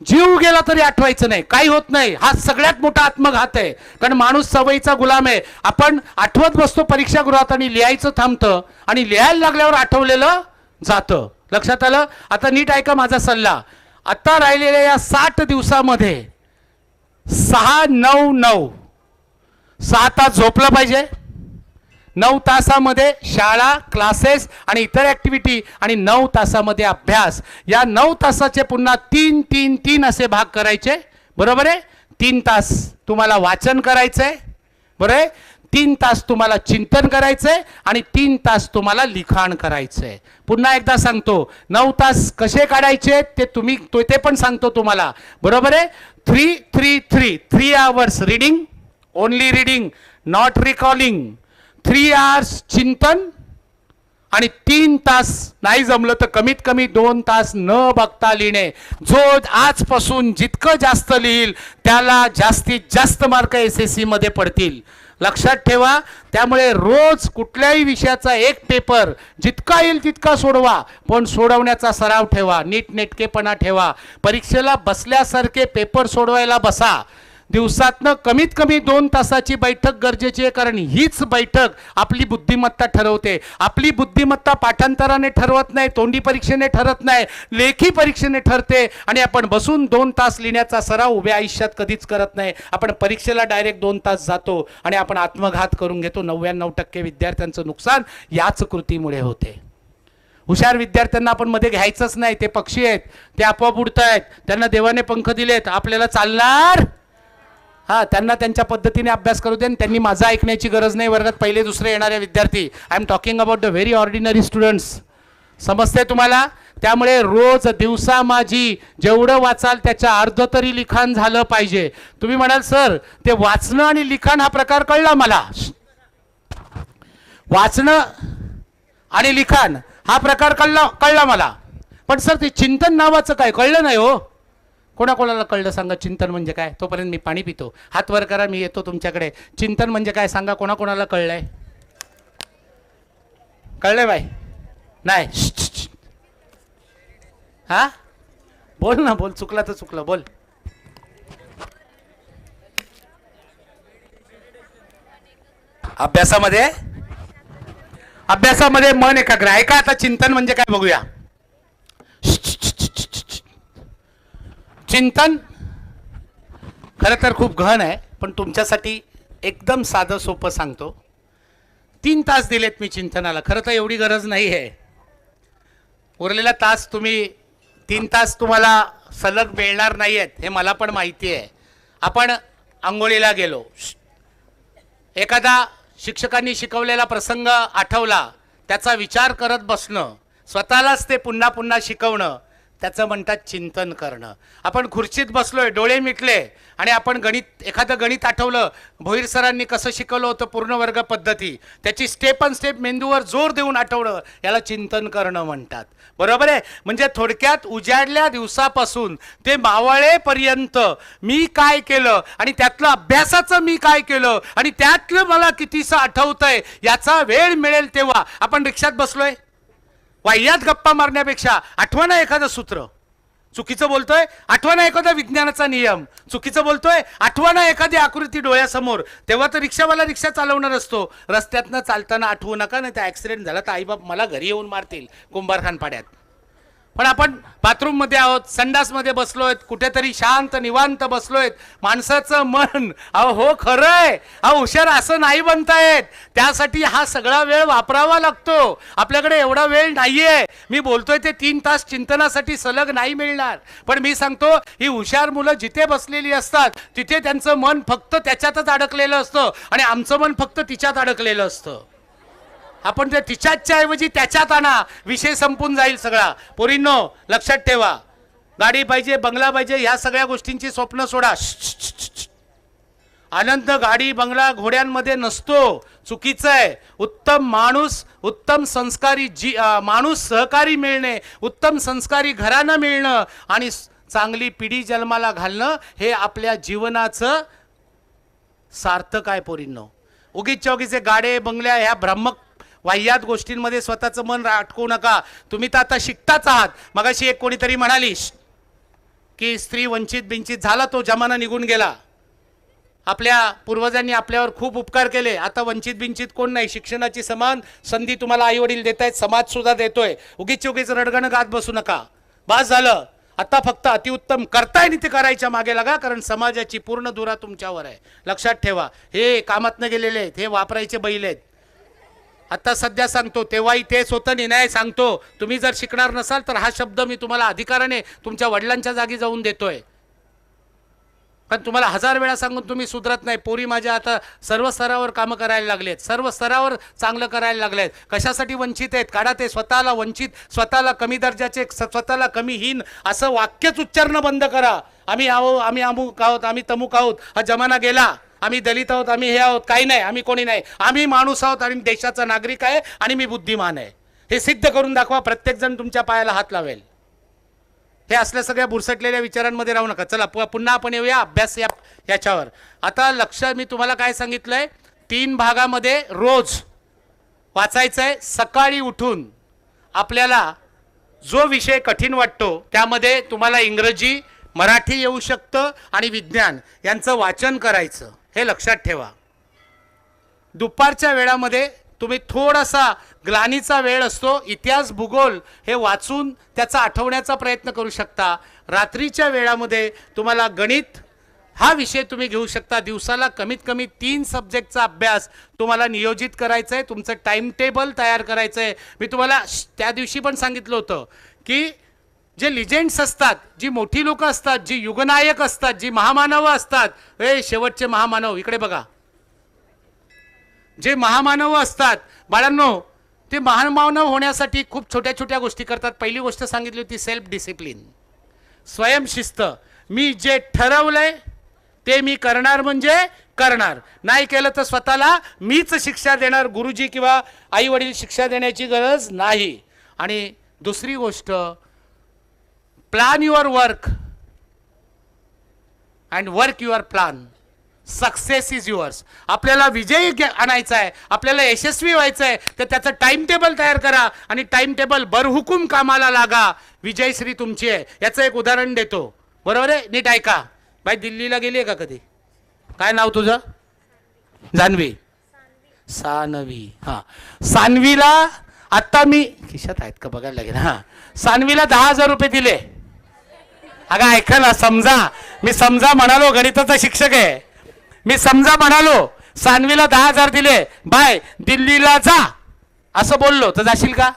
जीव गेला तरी आठवायचं नाही. काही होत नाही. हा सगळ्यात मोठा आत्मघात आहे. कारण माणूस सवयीचा गुलाम आहे. आपण आठवत बसतो परीक्षागृहात आणि लिहायचं थांबतं आणि लिहायला लागल्यावर आठवलेलं जातं. लक्षात आलं. आता नीट ऐका माझा सल्ला. आता राहिलेल्या या 60 दिवसामध्ये 6-9-9 6 तास झोपलं पाहिजे. 9 तासामध्ये शाळा, क्लासेस आणि इतर ऍक्टिव्हिटी आणि 9 तासामध्ये अभ्यास. या 9 तासाचे पुन्हा 3-3-3 असे भाग करायचे. बरोबर आहे. 3 तास तुम्हाला वाचन करायचंय. बरोबर आहे. 3 तास तुम्हाला चिंतन करायचंय आणि 3 तास तुम्हाला लिखाण करायचंय. पुन्हा एकदा सांगतो, 9 तास कसे काढायचे ते पण सांगतो तुम्हाला. बरोबर आहे. 3 hours reading, only reading, not recalling. 3 hours चिंतन आणि 3 तास नाही जमलं तर कमीत कमी 2 तास न बघता लिहिणे. जो आजपासून जितकं जास्त लिहिल त्याला जास्तीत जास्त मार्क SSC मध्ये पडतील. लक्षात ठेवा. त्यामुळे रोज कुठल्याही विषयाचा एक पेपर जितका येईल तितका सोडवा, पण सोडवण्याचा सराव ठेवा, नीटनेटकेपणा ठेवा. परीक्षेला बसल्यासारखे पेपर सोडवायला बसा. दिवसातनं कमीत कमी 2 तासाची बैठक गरजेची आहे. कारण हीच बैठक आपली बुद्धिमत्ता ठरवते. आपली बुद्धिमत्ता पाठांतराने ठरवत नाही, तोंडी परीक्षेने ठरत नाही, लेखी परीक्षेने ठरते. आणि आपण बसून 2 तास लिहिण्याचा सराव उभ्या आयुष्यात कधीच करत नाही. आपण परीक्षेला डायरेक्ट 2 तास जातो आणि आपण आत्मघात करून घेतो. 99% विद्यार्थ्यांचं नुकसान याच कृतीमुळे होते. हुशार विद्यार्थ्यांना आपण मध्ये घ्यायचंच नाही. ते पक्षी आहेत, ते आपोआप उडत आहेत, त्यांना देवाने पंख दिलेत. आपल्याला चालणार. हा, त्यांना त्यांच्या पद्धतीने अभ्यास करू दे. त्यांनी माझं ऐकण्याची गरज नाही. वर्गात पहिले दुसरे येणारे विद्यार्थी, I am talking about the very ordinary students. समजते तुम्हाला. त्यामुळे रोज दिवसा माझी जेवढं वाचाल त्याच्या अर्ध तरी लिखाण झालं पाहिजे. तुम्ही म्हणाल सर ते वाचणं आणि लिखाण हा प्रकार कळला मला. वाचणं आणि लिखाण हा प्रकार कळला मला, पण सर ते चिंतन नावाचं काय कळलं नाही हो. कोणाकोणाला कळलं सांगा चिंतन म्हणजे काय. तोपर्यंत मी पाणी पितो. हात वर करा, मी येतो तुमच्याकडे. चिंतन म्हणजे काय सांगा. कोणाकोणाला कळलंय? कळलंय बाई? नाही. हा, बोल ना, बोल. चुकला तर चुकलं, बोल. अभ्यासामध्ये मन एकाग्र. ऐका आता, चिंतन म्हणजे काय बघूया. चिंतन खरं तर खूप गहन आहे, पण तुमच्यासाठी एकदम साधं सोपं सांगतो. 3 तास दिलेत मी चिंतनाला. खरं तर एवढी गरज नाही आहे. उरलेला तास 3 तास तुम्हाला सलग मिळणार नाही आहेत, हे मला पण माहिती आहे. आपण आंघोळीला गेलो, एखादा शिक्षकांनी शिकवलेला प्रसंग आठवला, त्याचा विचार करत बसणं, स्वतःलाच ते पुन्हा पुन्हा शिकवणं, त्याचं म्हणतात चिंतन करणं. आपण खुर्चीत बसलोय, डोळे मिटले आणि आपण एखादं गणित आठवलं, भोईर सरांनी कसं शिकवलं होतं पूर्ण वर्ग पद्धती, त्याची स्टेप अन स्टेप मेंदूवर जोर देऊन आठवणं, याला चिंतन करणं म्हणतात. बरोबर आहे. म्हणजे थोडक्यात उजाडल्या दिवसापासून ते मावळेपर्यंत मी काय केलं आणि त्यातलं अभ्यासाचं मी काय केलं आणि त्यातलं मला कितीसं आठवतंय, याचा वेळ मिळेल तेव्हा. आपण रिक्षात बसलोय, वाह्यात गप्पा मारण्यापेक्षा आठवा ना एखादं सूत्र, चुकीचं बोलतोय, आठवा ना एखादा विज्ञानाचा नियम, चुकीचं बोलतोय, आठवा ना एखादी आकृती डोळ्यासमोर. तेव्हा तर रिक्षावाला रिक्षा चालवणार असतो. रस्त्यातनं चालताना आठवू नका, नाही तर ॲक्सिडेंट झाला तर आईबाप मला घरी येऊन मारतील कुंभारखान पाड्यात. पण आपण बाथरूममध्ये आहोत, संडासमध्ये बसलोय, कुठेतरी शांत निवांत बसलोय. माणसाचं मन हो खरंय, हुशार असं नाही बनतायत. त्यासाठी हा सगळा वेळ वापरावा लागतो. आपल्याकडे एवढा वेळ नाहीये. मी बोलतोय ते 3 तास चिंतनासाठी सलग नाही मिळणार. पण मी सांगतो, ही हुशार मुलं जिथे बसलेली असतात तिथे त्यांचं मन फक्त त्याच्यातच अडकलेलं असतं आणि आमचं मन फक्त तिच्यात अडकलेलं असतं. आपण ते तिच्याच्या ऐवजी त्याच्यात आणा, विषय संपून जाईल सगळा. पोरींनो लक्षात ठेवा, गाडी पाहिजे, बंगला पाहिजे, ह्या सगळ्या गोष्टींची स्वप्न सोडा. आनंद गाडी बंगला घोड्यांमध्ये नसतो, चुकीचं आहे. उत्तम माणूस, उत्तम संस्कारी माणूस सहकारी मिळणे, उत्तम संस्कारी घरानं मिळणं आणि चांगली पिढी जन्माला घालणं हे आपल्या जीवनाचं सार्थक आहे. पोरींनो उगीच्या उगीचे गाडे बंगल्या ह्या भ्रामक वाह्यात गोष्टींमध्ये स्वतःचं मन अटकवू नका. तुम्ही तर आता शिकताच आहात. मगाशी एक कोणीतरी म्हणाली की स्त्री वंचित बिंचित झाला, तो जमाना निघून गेला. आपल्या पूर्वजांनी आपल्यावर खूप उपकार केले. आता वंचित बिंचित कोण नाही. शिक्षणाची समान संधी तुम्हाला आई वडील देत आहेत, समाज सुद्धा देतोय. उगीच उगीच रडगणं गात बसू नका. बास झालं. आता फक्त अतिउत्तम करताय आणि ते करायच्या मागे लागा, कारण समाजाची पूर्ण धुरा तुमच्यावर आहे. लक्षात ठेवा. हे कामातनं गेलेले आहेत, हे वापरायचे बैल आहेत. आता सध्या सांगतो, तेव्हाही तेच होतं निर्णय सांगतो. तुम्ही जर शिकणार नसाल तर हा शब्द मी तुम्हाला अधिकाराने तुमच्या वडिलांच्या जागी जाऊन देतोय. पण तुम्हाला 1000 वेळा सांगून तुम्ही सुधरत नाही. पोरी माझ्या आता सर्व स्तरावर कामं करायला लागलेत, सर्व स्तरावर चांगलं करायला लागलेत. कशासाठी वंचित आहेत? काढा ते स्वतःला वंचित, स्वतःला कमी दर्जाचे, स्वतःला कमीहीन असं वाक्यच उच्चारणं बंद करा. आम्ही आहो, आम्ही अमुक आहोत, आम्ही तमुक आहोत, हा जमाना गेला. आम्ही दलित आहोत, आम्ही हे आहोत, काही नाही, आम्ही कोणी नाही. आम्ही माणूस आहोत आणि देशाचा नागरिक आहे आणि मी बुद्धिमान आहे. हे सिद्ध करून दाखवा. प्रत्येकजण तुमच्या पायाला हात लावेल. हे असल्या सगळ्या बुरसटलेल्या विचारांमध्ये राहू नका. चला पुन्हा आपण येऊया अभ्यास याच्यावर. आता लक्षात मी तुम्हाला काय सांगितलंय, 3 भागामध्ये रोज वाचायचं आहे. सकाळी उठून आपल्याला जो विषय कठीण वाटतो त्यामध्ये तुम्हाला इंग्रजी, मराठी येऊ शकतं आणि विज्ञान यांचं वाचन करायचं. हे लक्षात ठेवा. दुपारच्या वेळामध्ये तुम्ही थोडासा ग्लानीचा वेळ असतो, इतिहास भूगोल हे वाचून त्याचा आठवण्याचा प्रयत्न करू शकता. रात्रीच्या वेळामध्ये तुम्हाला गणित हा विषय तुम्ही घेऊ शकता. दिवसाला कमीत कमी 3 सब्जेक्टचा अभ्यास तुम्हाला नियोजित करायचा आहे. तुमचं टाइम टेबल तयार करायचं आहे. मी तुम्हाला त्या दिवशी पण सांगितलं होतं की जे लिजेंड्स असतात, जी मोठी लोक असतात, जी युगनायक असतात, जी महामानव असतात, हे शेवटचे महामानव इकडे बघा, जे महामानव असतात बाळांनो, ते महामानव होण्यासाठी खूप छोट्या छोट्या गोष्टी करतात. पहिली गोष्ट सांगितली होती सेल्फ डिसिप्लिन, स्वयंशिस्त. मी जे ठरवलंय ते मी करणार म्हणजे करणार. नाही केलं तर स्वतःला मीच शिक्षा देणार. गुरुजी किंवा आई वडील शिक्षा देण्याची गरज नाही. आणि दुसरी गोष्ट, plan your work and work your plan. Success is yours. आपल्याला विजयी आणायचा आहे, आपल्याला यशस्वी व्हायचं आहे, तर त्याचं टाइम टेबल तयार करा आणि टाइम टेबल बरहुकूम कामाला लागा. विजयश्री तुमची आहे. याचं एक उदाहरण देतो, बरोबर आहे? नीट ऐका. बाई दिल्लीला गेली आहे का कधी? काय नाव तुझं? जान्हवी. सानवी. हां, सानवीला आत्ता मी खिशात आहेत का बघायला लागेल. हां, सानवीला 10,000 रुपये दिले. अगं ऐका ना, समजा मी म्हणालो, गणिताचा शिक्षक आहे मी, समजा म्हणालो सानवीला 10,000 दिले, बाय दिल्लीला जा असं बोललो तर जाशील का?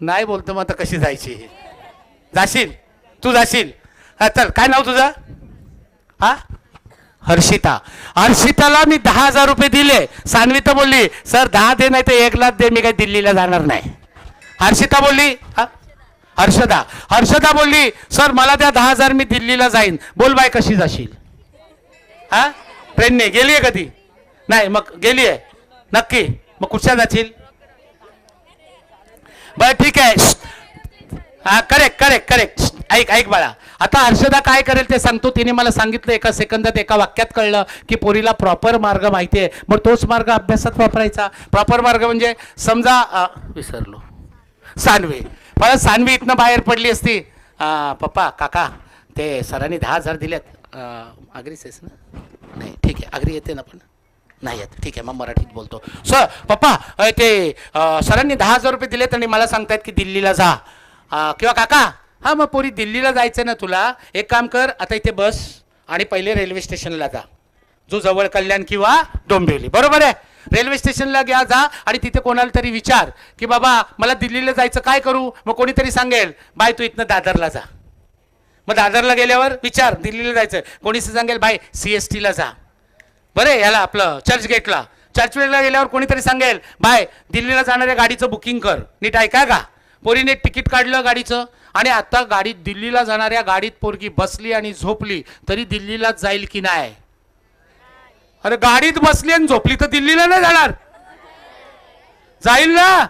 नाही बोलतो. मग आता कशी जायची? जाशील? तू जाशील? हा चल, काय नाव तुझं? हा, हर्षिता. हर्षिताला मी 10,000 रुपये दिले. सानवी तर बोलली सर 10 दे, नाही तर 1 लाख दे, मी काही दिल्लीला जाणार नाही. हर्षिता बोलली, हर्षदा बोलली सर मला द्या 10,000, मी दिल्लीला जाईन. बोल बाय कशी जाशील? हा, ट्रेनने गेली आहे कधी? नाही. मग गेली आहे नक्की. मग कुठच्या जाशील? बर ठीक आहे. हा, करेक्ट. ऐक बाळा, आता हर्षदा काय करेल ते सांगतो. तिने मला सांगितलं, एका सेकंदात एका वाक्यात कळलं की पोरीला प्रॉपर मार्ग माहिती आहे. मग तोच मार्ग अभ्यासात वापरायचा. प्रॉपर मार्ग म्हणजे समजा विसरलो, सानवी. मला सानवी इथनं बाहेर पडली असती, पप्पा काका ते सरांनी 10,000 दिलेत. आग्रीच आहेस ना? नाही ठीक आहे, आग्री येते ना? पण नाही येत. ठीक आहे, मग मराठीत बोलतो. सर पप्पा ते सरांनी 10,000 रुपये दिलेत आणि मला सांगतायत की दिल्लीला जा. किंवा काका, हा मग पोरी दिल्लीला जायचं ना तुला, एक काम कर, आता इथे बस आणि पहिले रेल्वे स्टेशनला जा, जो जवळ कल्याण किंवा डोंबिवली, बरोबर आहे. रेल्वे स्टेशनला घ्या जा आणि तिथे कोणाला तरी विचार की बाबा मला दिल्लीला जायचं, काय करू? मग कोणीतरी सांगेल बाय तू इथनं दादरला जा. मग दादरला गेल्यावर विचार दिल्लीला जायचं, कोणी सांगेल बाय CST ला जा. बरे याला आपलं चर्चगेटला, चर्चगेटला गेल्यावर कोणीतरी सांगेल बाय दिल्लीला जाणाऱ्या गाडीचं बुकिंग कर. नीट ऐका का, पोरीने तिकीट काढलं गाडीचं आणि आता गाडीत दिल्लीला जाणाऱ्या गाडीत पोरगी बसली आणि झोपली तरी दिल्लीला जाईल की नाही? अरे गाडीत बसली आणि झोपली तर दिल्लीला नाही जाणार, जाईल ना.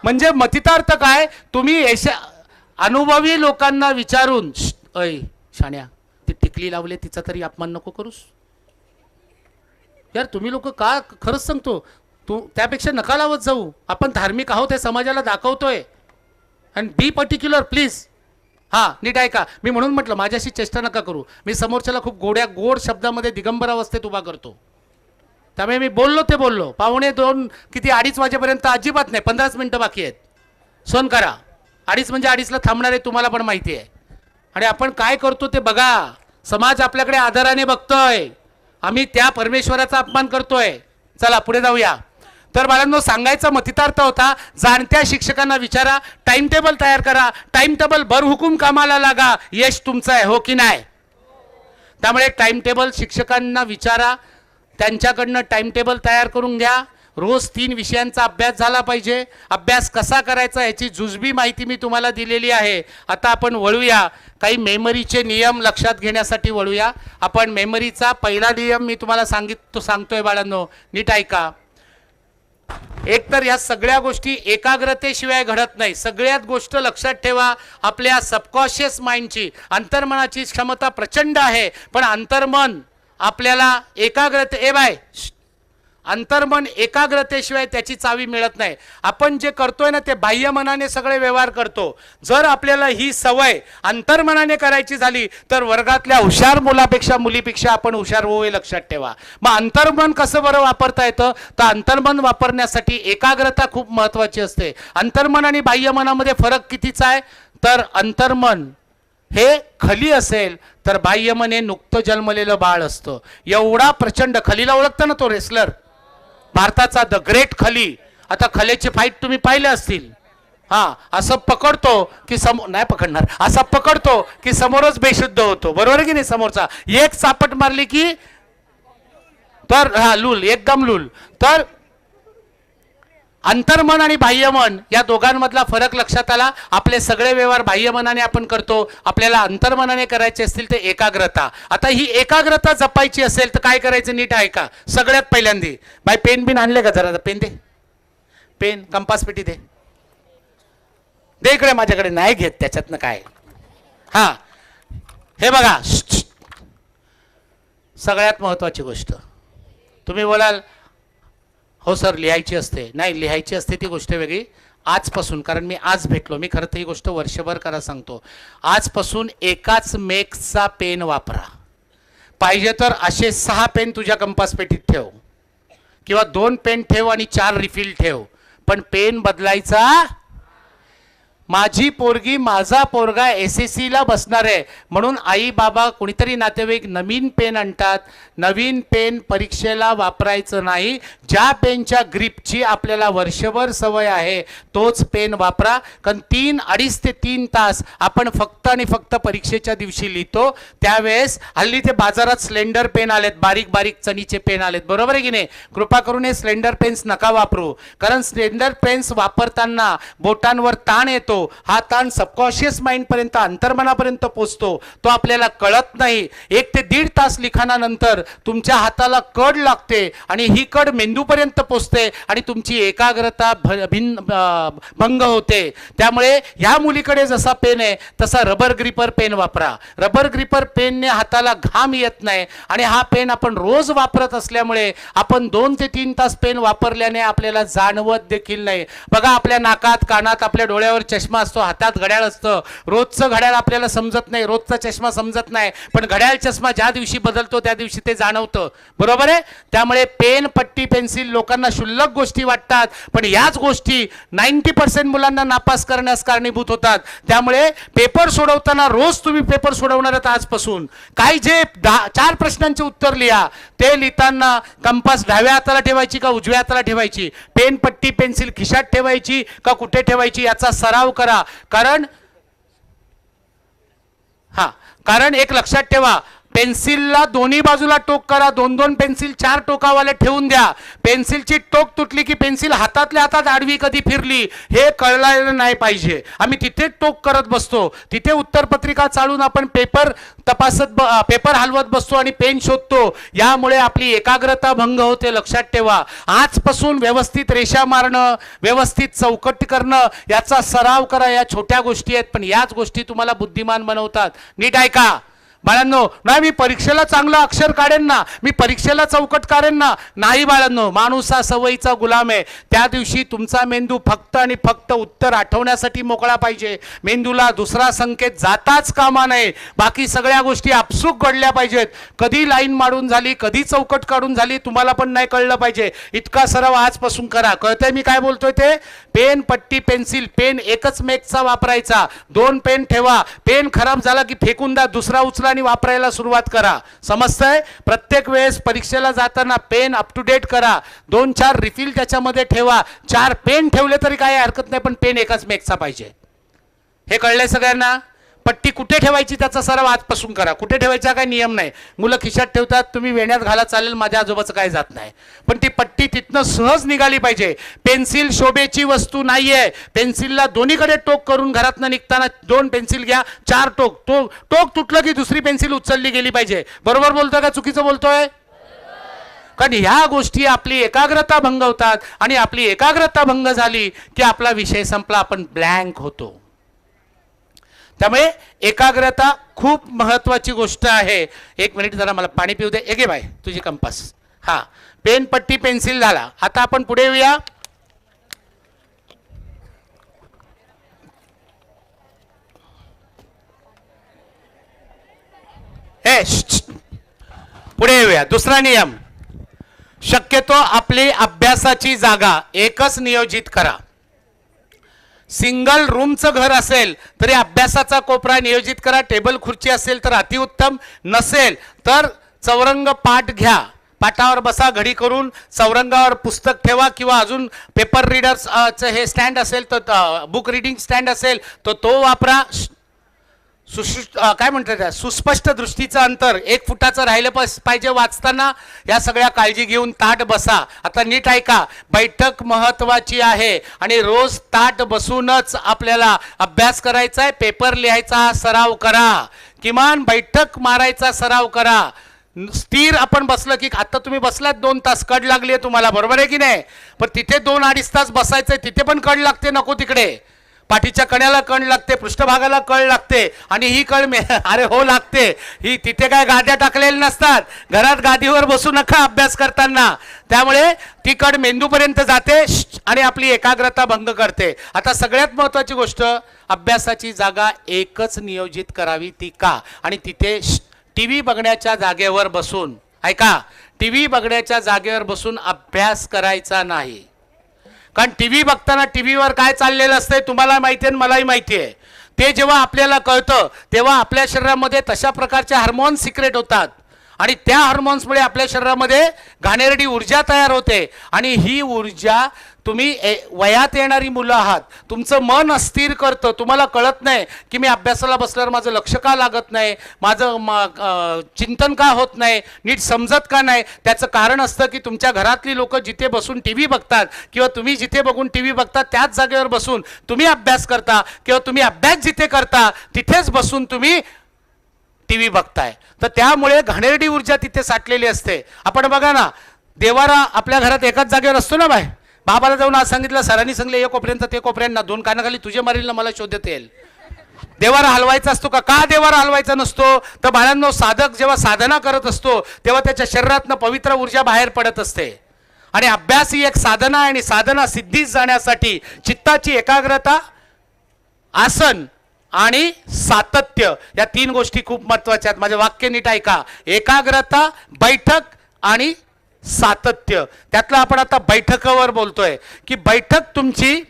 म्हणजे मतितार्थ काय, तुम्ही अनुभवी लोकांना विचारून, अय शाण्या ती टिकली लावले तिचा तरी अपमान नको करूस यार. तुम्ही लोक का, खरंच सांगतो, तू त्यापेक्षा नका लावत जाऊ. आपण धार्मिक आहोत हे समाजाला दाखवतोय. आणि बी पर्टिक्युलर प्लीज. हां नीट ऐका, मी म्हणून म्हटलं माझ्याशी चेष्टा नका करू. मी समोरच्याला खूप गोड शब्दामध्ये दिगंबर अवस्थेत उभा करतो. त्यामुळे मी बोललो ते बोललो. 1:45 किती 2:30 वाजेपर्यंत अजिबात नाही, 15 मिनटं बाकी आहेत. सण करा. 2:30 म्हणजे 2:30ला थांबणार आहे, तुम्हाला पण माहिती आहे. आणि आपण काय करतो ते बघा. समाज आपल्याकडे आदराने बघतोय, आम्ही त्या परमेश्वराचा अपमान करतोय. चला पुढे जाऊया. तर बाळांनो, सांगायचा मतितार्थ होता, जाणत्या शिक्षकांना विचारा, टाइम टेबल तयार करा, टाइम टेबल भरहुकूम कामाला लागा, यश तुमचं आहे, हो की नाही? त्यामुळे टाइम टेबल शिक्षकांना विचारा, त्यांच्याकडनं टाइम टेबल तयार करून घ्या. रोज 3 विषयांचा अभ्यास झाला पाहिजे. अभ्यास कसा करायचा याची जुजबी माहिती मी तुम्हाला दिलेली आहे. आता आपण वळूया, काही मेमरीचे नियम लक्षात घेण्यासाठी वळूया. आपण मेमरीचा पहिला नियम मी तुम्हाला सांगतोय बाळांनो, नीट ऐका. एक तर या सगळ्या गोष्टी एकाग्रतेशिवाय घडत नाही. सगळ्यात गोष्ट लक्षात ठेवा, आपल्या सबकॉन्शियस माइंडची, अंतर्मनाची क्षमता प्रचंड आहे, पण अंतर्मन आपल्याला अंतर्मन एकाग्रतेशिवाय त्याची चावी मिळत नाही. आपण जे करतोय ना ते बाह्य मनाने सगळे व्यवहार करतो. जर आपल्याला ही सवय अंतर्मनाने करायची झाली तर वर्गातल्या हुशार मुलीपेक्षा आपण हुशार होऊ, हे लक्षात ठेवा. मग अंतर्मन कसं बरं वापरता येतं? तर अंतर्मन वापरण्यासाठी एकाग्रता खूप महत्त्वाची असते. अंतर्मन आणि बाह्य मनामध्ये फरक कितीचा आहे? तर अंतर्मन हे खली असेल तर बाह्य मन हे नुकतं जन्मलेलं बाळ असतं. एवढा प्रचंड, खलीला ओळखतं ना, तो रेसलर भारताचा द ग्रेट खली. आता खलेचे फाईट तुम्ही पाहिले असतील. हा, असं पकडतो की नाही पकडणार, असं पकडतो की समोरच बेशुद्ध होतो, बरोबर की नाही? समोरचा एक चापट मारली की तर हा लूल, एकदम लूल. तर अंतर्मन आणि बाह्यमन या दोघांमधला फरक लक्षात आला. आपले सगळे व्यवहार बाह्यमनाने आपण करतो, आपल्याला अंतर्मनाने करायचे असतील ते एकाग्रता. आता ही एकाग्रता जपायची असेल तर काय करायचं? नीट ऐका. सगळ्यात पहिल्यांदा बाय पेन बिन आणले का? जरा पेन दे, पेन, कंपास पेटी दे, दे इकडे. माझ्याकडे नाही घेत त्याच्यातनं काय. हा, हे बघा, सगळ्यात महत्वाची गोष्ट. तुम्ही बोलाल हो सर लिहायची असते. नाही, लिहायची असते ती गोष्ट वेगळी. आजपासून, कारण मी आज भेटलो, मी खरं तर ही गोष्ट वर्षभर करा सांगतो, आजपासून एकाच मेक्सचा पेन वापरा. पाहिजे तर असे 6 पेन तुझ्या कंपास पेटीत ठेव, किंवा 2 पेन ठेव आणि 4 रिफिल ठेव, पण पेन बदलायचा. माझी पोरगी, माझा पोरगा SSC ला बसणार आहे म्हणून आई बाबा कोणीतरी नातेवाईक नवीन पेन आणतात. नवीन पेन परीक्षेला वापरायचं नाही. ज्या पेनच्या ग्रिपची आपल्याला वर्षभर सवय आहे तोच पेन वापरा. कारण 2.5 ते 3 तास आपण फक्त आणि फक्त परीक्षेच्या दिवशी लिहितो. त्यावेळेस हल्ली ते बाजारात स्लेंडर पेन आलेत, बारीक बारीक चणीचे पेन आलेत, बरोबर आहे की नाही? कृपा करून हे स्लेंडर पेन्स नका वापरू, कारण स्लेंडर पेन्स वापरताना बोटांवर ताण येतो. हा ताण सबकॉन्शियस माइंड पर्यंत, अंतर्मनापर्यंत पोहोचतो, तो आपल्याला कळत नाही. 1 ते 1.5 तास लिखाणानंतर तुमच्या हाताला कड लागते आणि ही कड मेंदूपर्यंत पोहोचते आणि तुमची एकाग्रता भंग होते. त्यामुळे ह्या मुलीकडे जसा पेन आहे तसा रबर ग्रिपर पेन वापरा. रबर ग्रिपर पेनने हाताला घाम येत नाही आणि हा पेन आपण रोज वापरत असल्यामुळे आपण 2 ते 3 तास पेन वापरल्याने आपल्याला जाणवत देखील नाही. बघा, आपल्या नाकात, कानात, आपल्या डोळ्यावर चष्मा चष्मा असतो, हातात घड्याळ असतं. रोजचं घड्याळ आपल्याला समजत नाही, रोजचा चष्मा समजत नाही, पण घड्याळ चष्मा ज्या दिवशी बदलतो त्या दिवशी ते जाणवतं. बरोबर आहे. त्यामुळे पेन, पट्टी, पेन्सिल लोकांना क्षुल्लक गोष्टी वाटतात, पण याच गोष्टी 90% मुलांना नापास करण्यास कारणीभूत होतात. त्यामुळे पेपर सोडवताना रोज तुम्ही पेपर सोडवणार आहात आजपासून. काही जे 4 प्रश्नांचे उत्तर लिहा, ते लिहिताना कंपास डाव्या हाताला ठेवायची का उजव्या हाताला ठेवायची, पेन, पट्टी, पेन्सिल खिशात ठेवायची का कुठे ठेवायची याचा सराव करा. कारण एक लक्षात ठेवा, पेन्सिलला दोन्ही बाजूला टोक करा. 2-2 पेन्सिल 4 टोकावाले ठेवून द्या. पेन्सिलची टोक तुटली की पेन्सिल हातातल्या हातात आडवी कधी फिरली हे कळलं नाही पाहिजे. आम्ही तिथे टोक करत बसतो, तिथे उत्तरपत्रिका चालून आपण पेपर पेपर हलवत बसतो आणि पेन शोधतो. यामुळे आपली एकाग्रता भंग होते. लक्षात ठेवा, आजपासून व्यवस्थित रेषा मारणं, व्यवस्थित चौकट करणं याचा सराव करा. या छोट्या गोष्टी आहेत, पण याच गोष्टी तुम्हाला बुद्धिमान बनवतात. नीट ऐका बाळांनो, नाही मी परीक्षेला चांगलं अक्षर काढेन ना, मी परीक्षेला चौकट काढेन ना, नाही बाळांनो. माणूस हा सवयीचा गुलाम आहे. त्या दिवशी तुमचा मेंदू फक्त आणि फक्त उत्तर आठवण्यासाठी मोकळा पाहिजे. मेंदूला दुसरा संकेत जाताच कामा नये. बाकी सगळ्या गोष्टी आपसूक घडल्या पाहिजेत. कधी लाईन मारून झाली, कधी चौकट काढून झाली तुम्हाला पण नाही कळलं पाहिजे. इतका सराव आजपासून करा. कळतंय मी काय बोलतोय ते? पेन, पट्टी, पेन्सिल, पेन एकच मेकचा वापरायचा. 2 पेन ठेवा. पेन खराब झाला की फेकून द्या, दुसरा उचला आणि वापरायला सुरुवात करा. समजतंय? प्रत्येक वेळेस परीक्षेला जाताना पेन अप टू डेट करा. 2-4 रिफिल त्याच्यामध्ये ठेवा. 4 पेन ठेवले तरी काही हरकत नाही, पण पेन एकाच मेकचा पाहिजे. हे कळलंय सगळ्यांना? पट्टी कुठे ठेवायची त्याचा सराव आजपासून करा. कुठे ठेवायचा काही नियम नाही. मुलं खिशात ठेवतात, तुम्ही वेण्यात घाला चालेल, माझ्या आजोबाचं काय जात नाही, पण ती पट्टी तिथनं सहज निघाली पाहिजे. पेन्सिल शोभेची वस्तू नाहीये. पेन्सिलला दोन्हीकडे टोक करून घरातनं निघताना 2 पेन्सिल घ्या, 4 टोक. टोक तुटलं की दुसरी पेन्सिल उचलली गेली पाहिजे. बरोबर बोलतोय का चुकीचं बोलतोय? कारण ह्या गोष्टी आपली एकाग्रता भंगवतात, आणि आपली एकाग्रता भंग झाली की आपला विषय संपला, आपण ब्लँक होतो. त्यामुळे एकाग्रता खूप महत्वाची गोष्ट आहे. 1 मिनिट जरा मला पाणी पिऊ दे. एगे बाय तुझी कंपास. हा, पेन, पट्टी, पेन्सिल झाला. आता आपण पुढे येऊया. पुढे येऊया. दुसरा नियम, शक्यतो आपली अभ्यासाची जागा एकच नियोजित करा. सिंगल रूमचं घर असेल तरी अभ्यासाचा कोपरा नियोजित करा. टेबल खुर्ची असेल तर अतिउत्तम, नसेल तर चौरंग पाठ घ्या. पाटावर बसा, घडी करून चौरंगावर पुस्तक ठेवा, किंवा अजून पेपर रीडर्स हे स्टँड असेल तर बुक रिडिंग स्टँड असेल तर तो वापरा. काय म्हणतात, सुस्पष्ट दृष्टीचं अंतर 1 फुटाचं राहिलं पाहिजे वाचताना. या सगळ्या काळजी घेऊन ताट बसा. आता नीट ऐका, बैठक महत्वाची आहे आणि रोज ताट बसूनच आपल्याला अभ्यास करायचा आहे. पेपर लिहायचा सराव करा, किमान बैठक मारायचा सराव करा. स्थिर आपण बसलं की, आता तुम्ही बसलात 2 तास, कड लागली आहे तुम्हाला, बरोबर आहे की नाही? पण तिथे 2-2.5 तास बसायचंय, तिथे पण कड लागते, नको तिकडे. पाठीच्या कण्याला कण लागते, पृष्ठभागाला कळ लागते, आणि ही कळ अरे हो लागते. ही तिथे काय गाद्या टाकलेल्या नसतात. घरात गादीवर बसू नका अभ्यास करताना. त्यामुळे ती कड मेंदूपर्यंत जाते आणि आपली एकाग्रता भंग करते. आता सगळ्यात महत्वाची गोष्ट, अभ्यासाची जागा एकच नियोजित करावी. ती का? आणि तिथे टीव्ही बघण्याच्या जागेवर बसून, ऐका, टीव्ही बघण्याच्या जागेवर बसून अभ्यास करायचा नाही. कारण टीव्ही बघताना टीव्हीवर काय चाललेलं असतंय तुम्हाला माहिती आहे, मलाही माहिती आहे. ते जेव्हा आपल्याला कळतं तेव्हा आपल्या शरीरामध्ये तशा प्रकारचे हार्मोन्स सिक्रेट होतात, आणि त्या हार्मोन्समुळे आपल्या शरीरामध्ये घाणेरडी ऊर्जा तयार होते. आणि ही ऊर्जा तुम्ही वयात येणारी मुलं आहात, तुमचं मन अस्थिर करतं. तुम्हाला कळत नाही की मी अभ्यासाला बसल्यावर माझं लक्ष का लागत नाही, माझं चिंतन का होत नाही, नीट समजत का नाही. त्याचं कारण असतं की तुमच्या घरातली लोक जिथे बसून टी व्ही बघतात, किंवा तुम्ही जिथे बघून टी व्ही बघता त्याच जागेवर बसून तुम्ही अभ्यास करता, किंवा तुम्ही अभ्यास जिथे करता तिथेच बसून तुम्ही टीव्ही बघताय. तर त्यामुळे घाणेरडी ऊर्जा तिथे साठलेली असते. आपण बघा ना, देवारा आपल्या घरात एकाच जागेवर असतो ना. बाबाला जाऊन आज सांगितलं, सरांनी सांगले एक कोपऱ्यांचा ते कोपऱ्यांना 2 कानाखाली तुझे मारील ना, मला शोधत येईल. देवारा हलवायचा असतो का? देवारा हलवायचा नसतो. तर बाळांनो, साधक जेव्हा साधना करत असतो तेव्हा त्याच्या शरीरातनं पवित्र ऊर्जा बाहेर पडत असते. आणि अभ्यास ही एक साधना आहे, आणि साधना सिद्धीस जाण्यासाठी चित्ताची एकाग्रता आसन आणि सातत्य या तीन गोष्टी खूप महत्वाच्या आहेत. माझे वाक्य नीट ऐका. एकाग्रता, बैठक आणि सातत्य. त्यातलं आपण आता बैठकावर बोलतोय की बैठक तुमची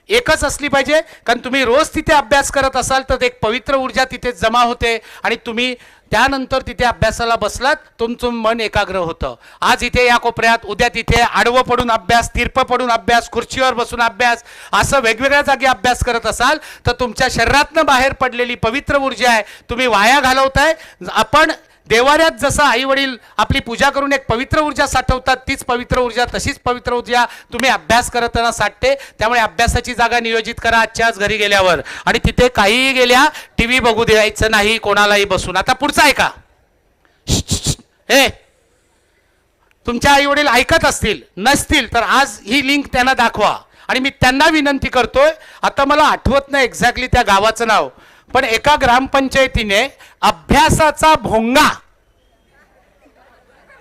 एकच असली पाहिजे, कारण तुम्ही रोज तिथे अभ्यास करत असाल तर एक पवित्र ऊर्जा तिथे जमा होते आणि तुम्ही त्यानंतर तिथे अभ्यासाला बसलात, तुमचं मन एकाग्र होतं. आज इथे या कोपऱ्यात, उद्या तिथे आडवं पडून अभ्यास, तिरपं पडून अभ्यास, खुर्चीवर बसून अभ्यास, असं वेगवेगळ्या जागी अभ्यास करत असाल तर तुमच्या शरीरातनं बाहेर पडलेली पवित्र ऊर्जा आहे तुम्ही वाया घालवताय. आपण देवाऱ्यात जसं आई वडील आपली पूजा करून एक पवित्र ऊर्जा साठवतात, तीच पवित्र ऊर्जा, तशीच पवित्र ऊर्जा तुम्ही अभ्यास करताना साठते. त्यामुळे अभ्यासाची जागा नियोजित करा आजच्याच घरी गेल्यावर, आणि तिथे काहीही गेल्या टीव्ही बघू द्यायचं नाही कोणालाही बसून. आता पुढचं ऐका. हे तुमच्या आई वडील ऐकत असतील, नसतील तर आज ही लिंक त्यांना दाखवा. आणि मी त्यांना विनंती करतोय, आता मला आठवत नाही एक्झॅक्टली त्या गावाचं नाव, पण एका ग्रामपंचायतीने अभ्यासाचा भोंगा,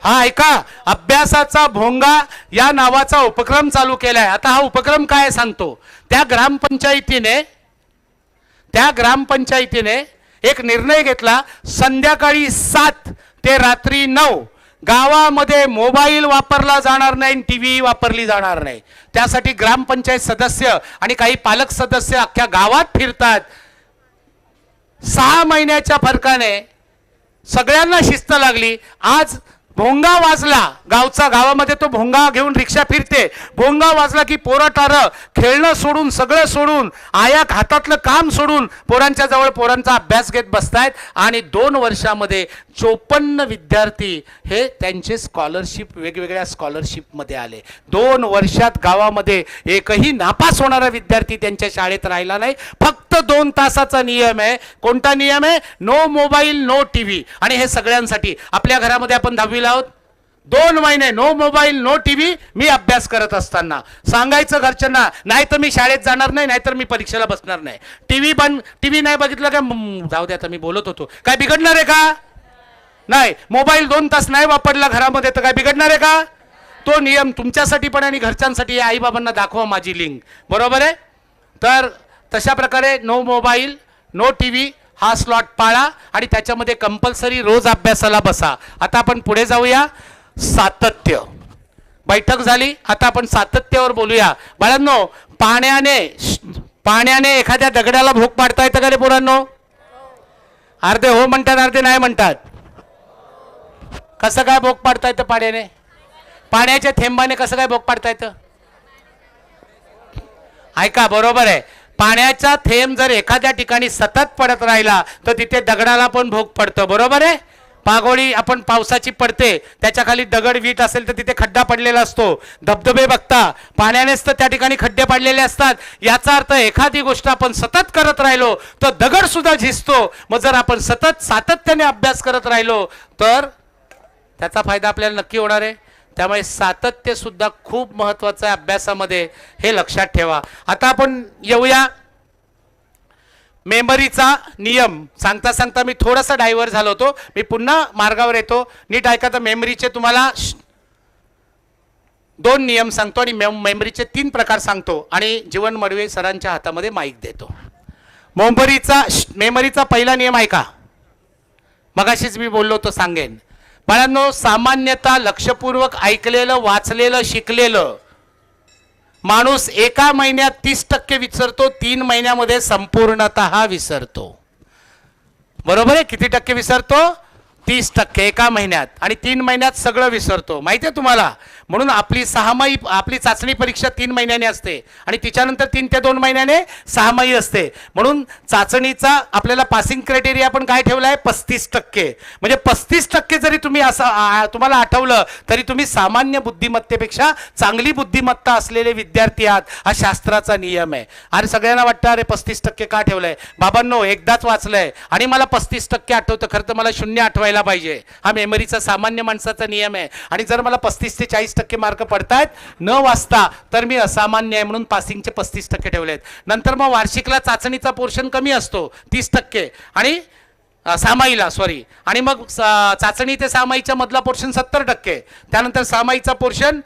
हा ऐका, अभ्यासाचा भोंगा या नावाचा उपक्रम चालू केलाय. आता हा उपक्रम काय सांगतो. त्या ग्रामपंचायतीने एक निर्णय घेतला, संध्याकाळी 7 ते रात्री 9 गावामध्ये मोबाईल वापरला जाणार नाही, टीव्ही वापरली जाणार नाही. त्यासाठी ग्रामपंचायत सदस्य आणि काही पालक सदस्य अख्ख्या गावात फिरतात. 6 महिन्याच्या फरकाने सगळ्यांना शिस्त लागली. आज भोंगा वाजला गावामध्ये, तो भोंगा घेऊन रिक्षा फिरते. भोंगा वाजला की पोरं टारं खेळणं सोडून, सगळं सोडून, आया हातातलं काम सोडून पोरांच्या जवळ पोरांचा अभ्यास घेत बसतायत. आणि 2 वर्षामध्ये 54 विद्यार्थी हे त्यांचे स्कॉलरशिप, वेगवेगळ्या स्कॉलरशिपमध्ये आले. 2 वर्षात गावामध्ये एकही नापास होणारा विद्यार्थी त्यांच्या शाळेत राहिला नाही. फक्त 2 तासाचा नियम आहे. कोणता नियम आहे? No mobile, no TV. आणि हे सगळ्यांसाठी. आपल्या घरामध्ये आपण 10वी आहोत, 2 महिने नो मोबाईल, नो टीव्ही. मी अभ्यास करत असताना सांगायचं घरच्यांना, नाही तर मी शाळेत जाणार नाही, नाहीतर मी परीक्षेला बसणार नाही. टीव्ही नाही बघितलं का, जाऊ द्या, आता मी बोलत होतो, काय बिघडणार आहे का? नाही. मोबाईल 2 तास नाही वापरला घरामध्ये तर काय बिघडणार आहे का? तो नियम तुमच्यासाठी पण आणि घरच्यांसाठी. आई बाबांना दाखवा माझी लिंक, बरोबर आहे. तर तशा प्रकारे नो मोबाईल, नो टीव्ही हा स्लॉट पाळा आणि त्याच्यामध्ये कंपल्सरी रोज अभ्यासाला बसा. आता आपण पुढे जाऊया. सातत्य. बैठक झाली, आता आपण सातत्यावर बोलूया. बाळांनो, पाण्याने एखाद्या दगडाला भोक पाडता येतं का रे पोरांनो? अर्धे हो म्हणतात, अर्धे नाही म्हणतात. कसं काय भोक पाडता येतं पाण्याने? पाण्याच्या थेंबाने कसं काय भोक पाडता येतं? ऐका, बरोबर आहे. पाण्याचा थेंब जर एखाद्या ठिकाणी सतत पडत राहिला तर तिथे दगडाला पण भोग पडतं, बरोबर आहे. पागोळी आपण पावसाची पडते, त्याच्या खाली दगड वीट असेल तर तिथे खड्डा पडलेला असतो. धबधबे बघता, पाण्यानेच तर त्या ठिकाणी खड्डे पडलेले असतात. याचा अर्थ एखादी गोष्ट आपण सतत करत राहिलो तर दगड सुद्धा झिजतो. मग जर आपण सतत सातत्याने अभ्यास करत राहिलो तर त्याचा फायदा आपल्याला नक्की होणार आहे. त्यामुळे सातत्य सुद्धा खूप महत्त्वाचं आहे अभ्यासामध्ये, हे लक्षात ठेवा. आता आपण येऊया मेमरीचा नियम. सांगता सांगता मी थोडासा डायव्हर्ट झालो होतो, मी पुन्हा मार्गावर येतो. नीट ऐका. तर मेमरीचे तुम्हाला 2 नियम सांगतो आणि मेमरीचे 3 प्रकार सांगतो आणि जीवन मडवे सरांच्या हातामध्ये माईक देतो. मेमरीचा पहिला नियम ऐका. मगाशीच मी बोललो तो सांगेन. बाळांनो, सामान्यतः लक्षपूर्वक ऐकलेलं, वाचलेलं, शिकलेलं माणूस एका महिन्यात 30% विसरतो, 3 महिन्यामध्ये संपूर्णतः विसरतो. बरोबर आहे? किती टक्के विसरतो? 30% एका महिन्यात. आणि 3 महिन्यात सगळं विसरतो. माहिती आहे तुम्हाला? म्हणून आपली चाचणी परीक्षा 3 महिन्याने असते आणि तिच्यानंतर 3 ते 2 महिन्याने 6माही असते. म्हणून चाचणीचा आपल्याला पासिंग क्रायटेरिया आपण काय ठेवला आहे? 35%. म्हणजे 35% जरी तुम्ही तुम्हाला आठवलं तरी तुम्ही सामान्य बुद्धिमत्तेपेक्षा चांगली बुद्धिमत्ता असलेले विद्यार्थी आहात, हा शास्त्राचा नियम आहे. आणि सगळ्यांना वाटतं अरे 35% का ठेवलंय? बाबांनो, एकदाच वाचलंय आणि मला 35% आठवतं, खरं तर मला 0 आठवायला पाहिजे. हा मेमरीचा सामान्य माणसाचा नियम आहे. आणि जर मला 35 ते 40% मार्क पडतायत न वाचता तर मी असामान्य आहे, म्हणून पासिंगचे 35% ठेवलेत. नंतर मग वार्षिकला चाचणीचा पोर्शन कमी असतो 30% आणि सामाईला आणि मग चाचणी ते सामाईच्या मधला पोर्शन 70%. त्यानंतर सामाईचा पोर्शन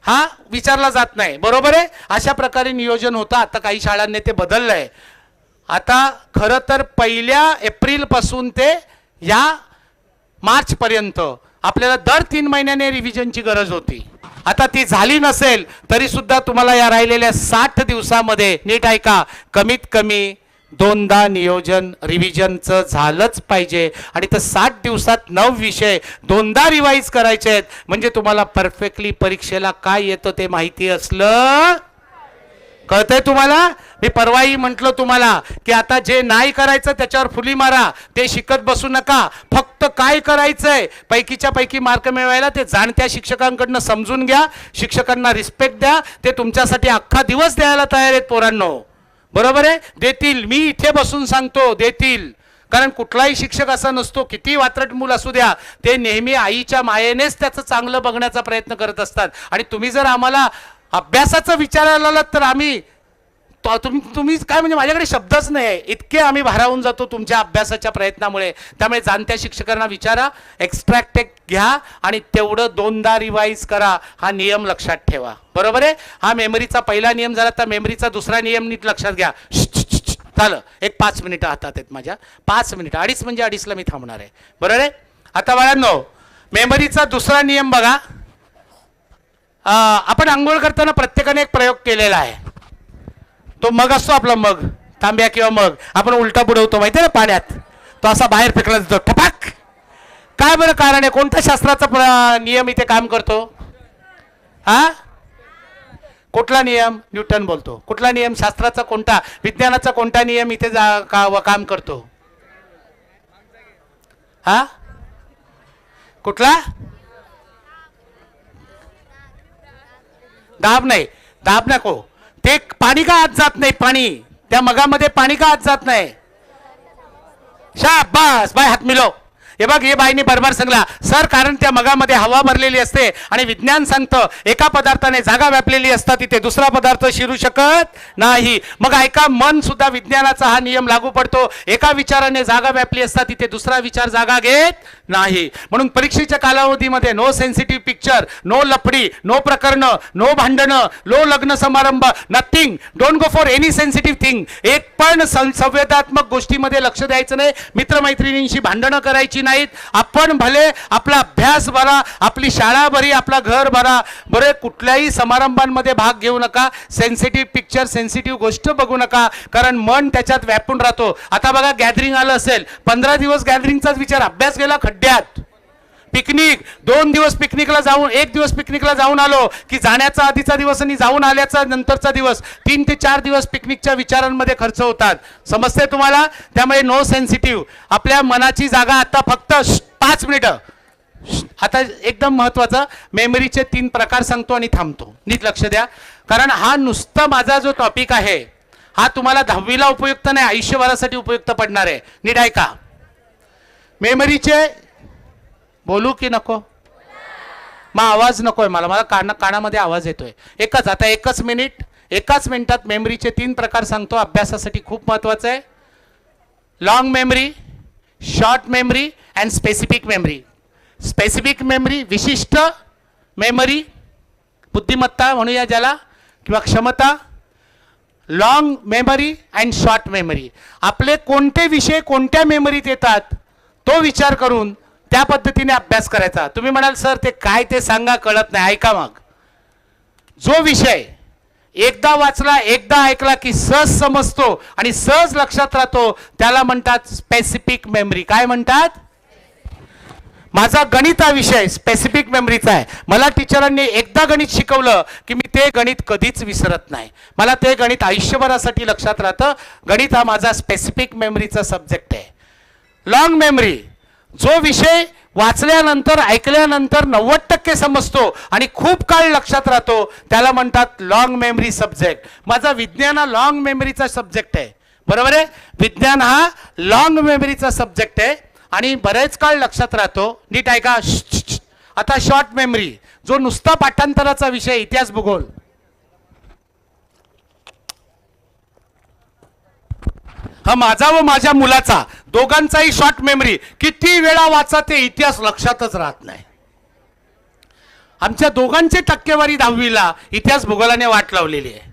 हा विचारला जात नाही, बरोबर आहे. अशा प्रकारे नियोजन होतं. आता काही शाळांनी ते बदललंय. आता खरं तर 1 एप्रिलपासून ते या मार्चपर्यंत आपल्याला दर 3 महिन्याने रिव्हिजनची गरज होती. आता ती झाली नसेल तरी सुद्धा तुम्हाला या राहिलेल्या 60 दिवसामध्ये नीट ऐका, कमीत कमी 2दा नियोजन रिव्हिजनचं झालंच पाहिजे. आणि तर 60 दिवसात 9 विषय 2दा रिवाईज करायचे आहेत. म्हणजे तुम्हाला परफेक्टली परीक्षेला काय येतं ते माहिती असलं. कळतंय तुम्हाला? मी परवाही म्हटलं तुम्हाला की आता जे नाही करायचं त्याच्यावर फुली मारा, ते शिकत बसू नका. फक्त काय करायचंय पैकीच्या पैकी मार्क मिळवायला ते जाणत्या शिक्षकांकडनं समजून घ्या. शिक्षकांना रिस्पेक्ट द्या. ते तुमच्यासाठी अख्खा दिवस द्यायला तयार आहेत पोरांनो. बरोबर आहे? देतील. मी इथे बसून सांगतो देतील. कारण कुठलाही शिक्षक असा नसतो, किती वात्रट मूल असू द्या, ते नेहमी आईच्या मायेनेच त्याचं चांगलं बघण्याचा प्रयत्न करत असतात. आणि तुम्ही जर आम्हाला अभ्यासाचं विचारायला आलात तर आम्ही तुम्ही काय म्हणजे माझ्याकडे शब्दच नाही आहे, इतके आम्ही भारावून जातो तुमच्या अभ्यासाच्या प्रयत्नामुळे. त्यामुळे जाणत्या शिक्षकांना विचारा, एक्स्ट्रॅक्ट घ्या आणि तेवढं 2दा रिवाईज करा. हा नियम लक्षात ठेवा. बरोबर आहे? हा मेमरीचा पहिला नियम झाला. तर मेमरीचा दुसरा नियम नीट लक्षात घ्या. झालं. एक 5 मिनिटं हातात आहेत माझ्या. 5 मिनिटं, 2:30 म्हणजे 2:30ला मी थांबणार आहे. बरोबर आहे? आता बाळांनो, मेमरीचा दुसरा नियम बघा. आपण आंघोळ करताना प्रत्येकाने एक प्रयोग केलेला आहे. तो मग असतो आपला, मग तांब्या किंवा मग आपण उलटा बुडवतो माहिती आहे ना पाण्यात, तो असा बाहेर फेकला जातो ठपाक. काय बरं कारण आहे? कोणत्या शास्त्राचा नियम इथे काम करतो? हा, कुठला नियम? न्यूटन बोलतो. कुठला नियम? शास्त्राचा कोणता? विज्ञानाचा कोणता नियम इथे काम करतो? हा, कुठला? दाब नाही, दाब नको. ते पाणी का आत जात नाही? पाणी त्या मगामध्ये पाणी का आत जात नाही? शाबास बाय, हात मिलो. हे बघ, हे बाईने बरोबर सांगला सर, कारण त्या मगामध्ये हवा भरलेली असते आणि विज्ञान सांगतं एका पदार्थाने जागा व्यापलेली असतात तिथे दुसरा पदार्थ शिरू शकत नाही. मग ऐका, मन सुद्धा विज्ञानाचा हा नियम लागू पडतो. एका विचाराने जागा व्यापली असतात तिथे दुसरा विचार जागा घेत नाही. म्हणून परीक्षेच्या कालावधीमध्ये नो सेन्सिटिव्ह पिक्चर, नो लफडी, नो प्रकरण, नो भांडणं, नो लग्न समारंभ, nothing. Don't go for any sensitive thing. एक पण संवेदनात्मक गोष्टीमध्ये लक्ष द्यायचं नाही. मित्रमैत्रिणींशी भांडणं करायची नाहीत. आपण भले आपला अभ्यास भरा, आपली शाळा भरी, आपला घर भरा, बरे कुठल्याही समारंभांमध्ये भाग घेऊ नका. सेन्सिटिव्ह पिक्चर, सेन्सिटिव्ह गोष्ट बघू नका, कारण मन त्याच्यात व्यापून राहतो. आता बघा, गॅदरिंग आलं असेल, 15 दिवस गॅदरिंगचाच विचार, अभ्यास गेला खड्ड्यात. पिकनिक, 2 दिवस पिकनिकला जाऊन, 1 दिवस पिकनिकला जाऊन आलो की जाण्याचा आधीचा दिवस आणि जाऊन आल्याचा नंतरचा दिवस, 3 ते 4 दिवस पिकनिकच्या विचारांमध्ये खर्च होतात. समजते तुम्हाला? त्यामुळे नो सेन्सिटिव्ह. आपल्या मनाची जागा आता फक्त 5 मिनिटं. आता एकदम महत्वाचं, मेमरीचे 3 प्रकार सांगतो आणि थांबतो. नीट लक्ष द्या, कारण हा नुसता माझा जो टॉपिक आहे हा तुम्हाला 10वीला उपयुक्त नाही, आयुष्यभरासाठी उपयुक्त पडणार आहे. नीट ऐका. मेमरीचे बोलू की नको? मग आवाज नकोय मला कानामध्ये आवाज येतोय. एकच मिनिट, एकाच मिनिटात मेमरीचे 3 प्रकार सांगतो. अभ्यासासाठी खूप महत्वाचं आहे. Long memory, short memory and specific memory. Specific memory विशिष्ट मेमरी, बुद्धिमत्ता म्हणूया ज्याला, किंवा क्षमता. Long memory and short memory. आपले कोणते विषय कोणत्या मेमरीत येतात तो विचार करून त्या पद्धतीने अभ्यास करायचा. तुम्ही म्हणाल सर ते काय ते सांगा, कळत नाही. ऐका मग, जो विषय एकदा वाचला, एकदा ऐकला की सहज समजतो आणि सहज लक्षात राहतो त्याला म्हणतात स्पेसिफिक मेमरी. काय म्हणतात? माझा गणित हा विषय स्पेसिफिक मेमरीचा आहे. मला टीचरांनी एकदा गणित शिकवलं की मी ते गणित कधीच विसरत नाही. मला ते गणित आयुष्यभरासाठी लक्षात राहतं. गणित हा माझा स्पेसिफिक मेमरीचा सब्जेक्ट आहे. लॉंग मेमरी, जो विषय वाचल्यानंतर ऐकल्यानंतर 90% समजतो आणि खूप काळ लक्षात राहतो त्याला म्हणतात लॉंग मेमरी सब्जेक्ट. माझा विज्ञान हा लॉंग मेमरीचा सब्जेक्ट आहे. बरोबर आहे? विज्ञान हा लॉंग मेमरीचा सब्जेक्ट आहे आणि बरेच काळ लक्षात राहतो. नीट ऐका. आता शॉर्ट मेमरी, जो नुसता पाठांतराचा विषय, इतिहास भूगोल. हा माझा व माझ्या मुलाचा दोघांचाही शॉर्ट मेमरी. किती वेळा वाचा ते इतिहास लक्षातच राहत नाही. आमच्या दोघांची टक्केवारी 10वीला इतिहास भूगोलाने वाट लावलेली आहे.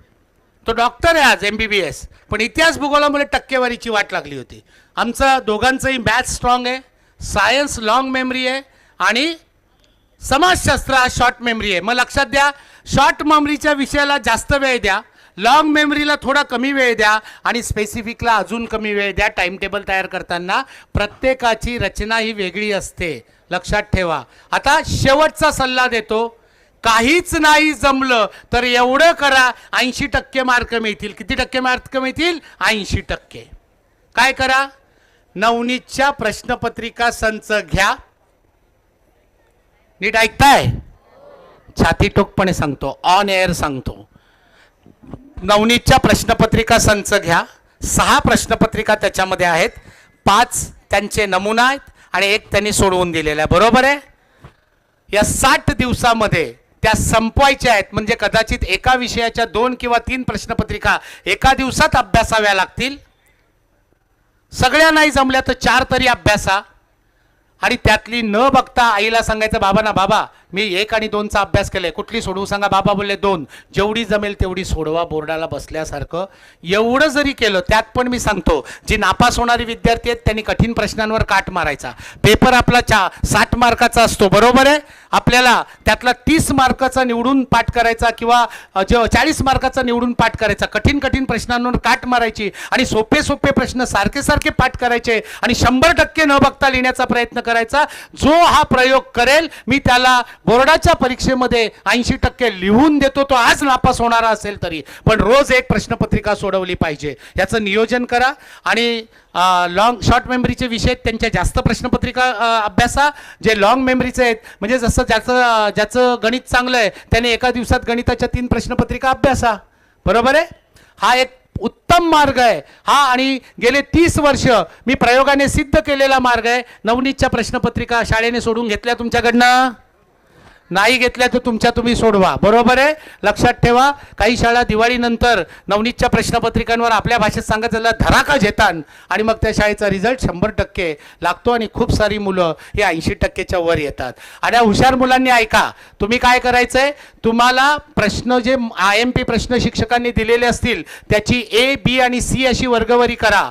तो डॉक्टर आहे आज, MBBS. पण इतिहास भूगोलामुळे टक्केवारीची वाट लागली होती. आमचं दोघांचंही मॅथ्स स्ट्रॉंग आहे, सायन्स लॉंग मेमरी आहे आणि समाजशास्त्र हा शॉर्ट मेमरी आहे. मग लक्षात द्या, शॉर्ट मेमरीच्या विषयाला जास्त वेळ द्या, लॉंग मेमरीला थोडा कमी वेळ द्या आणि स्पेसिफिकला अजून कमी वेळ द्या. टाइम टेबल तयार करताना प्रत्येकाची रचना ही वेगळी असते, लक्षात ठेवा. आता शेवटचा सल्ला देतो, काहीच नाही जमलं तर एवढं करा, 80% मार्क मिळतील. किती टक्के मार्क मिळतील? 80%. काय करा? नवनीतच्या प्रश्नपत्रिका संच घ्या. नीट ऐकताय? छाती टोकपणे सांगतो, ऑन एअर सांगतो. नवनीतच्या प्रश्नपत्रिका संच घ्या. 6 प्रश्नपत्रिका त्याच्यामध्ये आहेत, 5 त्यांचे नमुना आहेत आणि 1 त्यांनी सोडवून दिलेला आहे. बरोबर आहे? या 60 दिवसामध्ये त्या संपवायच्या आहेत. म्हणजे कदाचित एका विषयाच्या 2 किंवा 3 प्रश्नपत्रिका एका दिवसात अभ्यासाव्या लागतील. सगळ्या नाही जमल्या तर 4 तरी अभ्यासा. आणि त्यातली न बघता आईला सांगायचं, बाबा ना बाबा मी 1 आणि 2चा अभ्यास केलाय, कुठली सोडवू सांगा. बाबा बोलले 2. जेवढी जमेल तेवढी सोडवा, बोर्डाला बसल्यासारखं. एवढं जरी केलं, त्यात पण मी सांगतो, जी नापास होणारी विद्यार्थी आहेत त्यांनी कठीण प्रश्नांवर काट मारायचा. पेपर आपला 60 मार्काचा असतो, बरोबर आहे. आपल्याला त्यातला 30 मार्काचा निवडून पाठ करायचा किंवा 40 मार्काचा निवडून पाठ करायचा. कठीण प्रश्नांवर काट मारायची आणि सोपे प्रश्न सारखे पाठ करायचे आणि 100% न बघता लिहिण्याचा प्रयत्न करायचा. जो हा प्रयोग करेल मी त्याला बोर्डाच्या परीक्षेमध्ये 80% लिहून देतो. तो आज नापास होणारा असेल तरी, पण रोज 1 प्रश्नपत्रिका सोडवली पाहिजे. याचं नियोजन करा. आणि शॉर्ट मेमरीचे विषय त्यांच्या जास्त प्रश्नपत्रिका अभ्यासा. जे लॉंग मेमरीचे आहेत, म्हणजे जसं ज्याचं गणित चांगलं आहे त्याने एका दिवसात गणिताच्या 3 प्रश्नपत्रिका अभ्यासा. बरोबर आहे? हा एक उत्तम मार्ग आहे हा. आणि गेले 30 वर्ष मी प्रयोगाने सिद्ध केलेला मार्ग आहे. नवनीतच्या प्रश्नपत्रिका शाळेने सोडून घेतल्या तुमच्याकडनं? नाही घेतल्या तर तुम्ही सोडवा. बरोबर आहे? लक्षात ठेवा, काही शाळा दिवाळीनंतर नवनीतच्या प्रश्नपत्रिकांवर आपल्या भाषेत सांगत झालं धडाका घेतात आणि मग त्या शाळेचा रिझल्ट 100% लागतो आणि खूप सारी मुलं हे 80%च्या वर येतात. आणि हुशार मुलांनी ऐका, तुम्ही काय करायचंय, तुम्हाला प्रश्न जे IMP प्रश्न शिक्षकांनी दिलेले असतील त्याची A, B आणि C अशी वर्गवारी करा.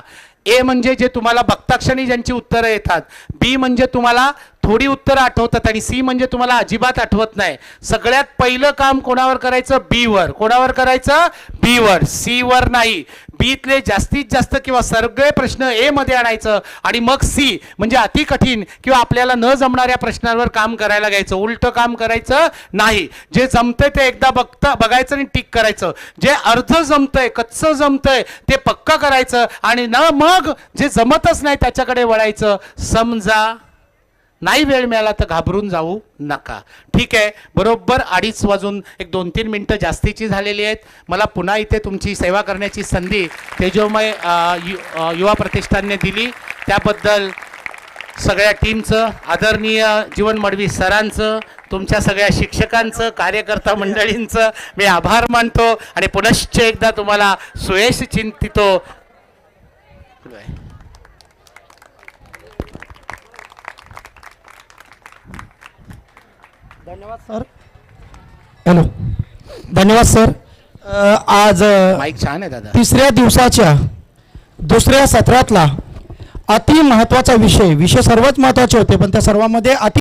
A म्हणजे जे तुम्हाला बघताक्षणी ज्यांची उत्तरं येतात, B म्हणजे तुम्हाला थोडी उत्तरं आठवतात आणि C म्हणजे तुम्हाला अजिबात आठवत नाही. सगळ्यात पहिलं काम कोणावर करायचं? B वर. कोणावर करायचं? B वर, C वर नाही. बीतले जास्तीत जास्त किंवा सगळे प्रश्न A मध्ये आणायचं आणि मग C म्हणजे अति कठीण किंवा आपल्याला न जमणाऱ्या प्रश्नांवर काम करायला घ्यायचं. उलट काम करायचं नाही. जे जमतंय ते एकदा बघायचं आणि टिक करायचं. जे अर्ध जमतंय, कच्चं जमतंय ते पक्का करायचं आणि मग जे जमतच नाही त्याच्याकडे वळायचं. समजा नाही वेळ मिळाला तर घाबरून जाऊ नका. ठीक आहे, बरोबर 2:30 वाजून 1-2-3 मिनटं जास्तीची झालेली आहेत. मला पुन्हा इथे तुमची सेवा करण्याची संधी तेजोमय युवा प्रतिष्ठानने दिली, त्याबद्दल सगळ्या टीमचं, आदरणीय जीवन मडवी सरांचं, तुमच्या सगळ्या शिक्षकांचं, कार्यकर्ता मंडळींचं मी आभार मानतो आणि पुनश्च एकदा तुम्हाला सुयश चिंतितो. धन्यवाद सर. हॅलो, धन्यवाद सर. आज माईक छान आहे दादा. 3ऱ्या दिवसाच्या 2ऱ्या सत्रातला अति महत्त्वाचा विषय सर्वच महत्त्वाचे होते, पण त्या सर्वांमध्ये अति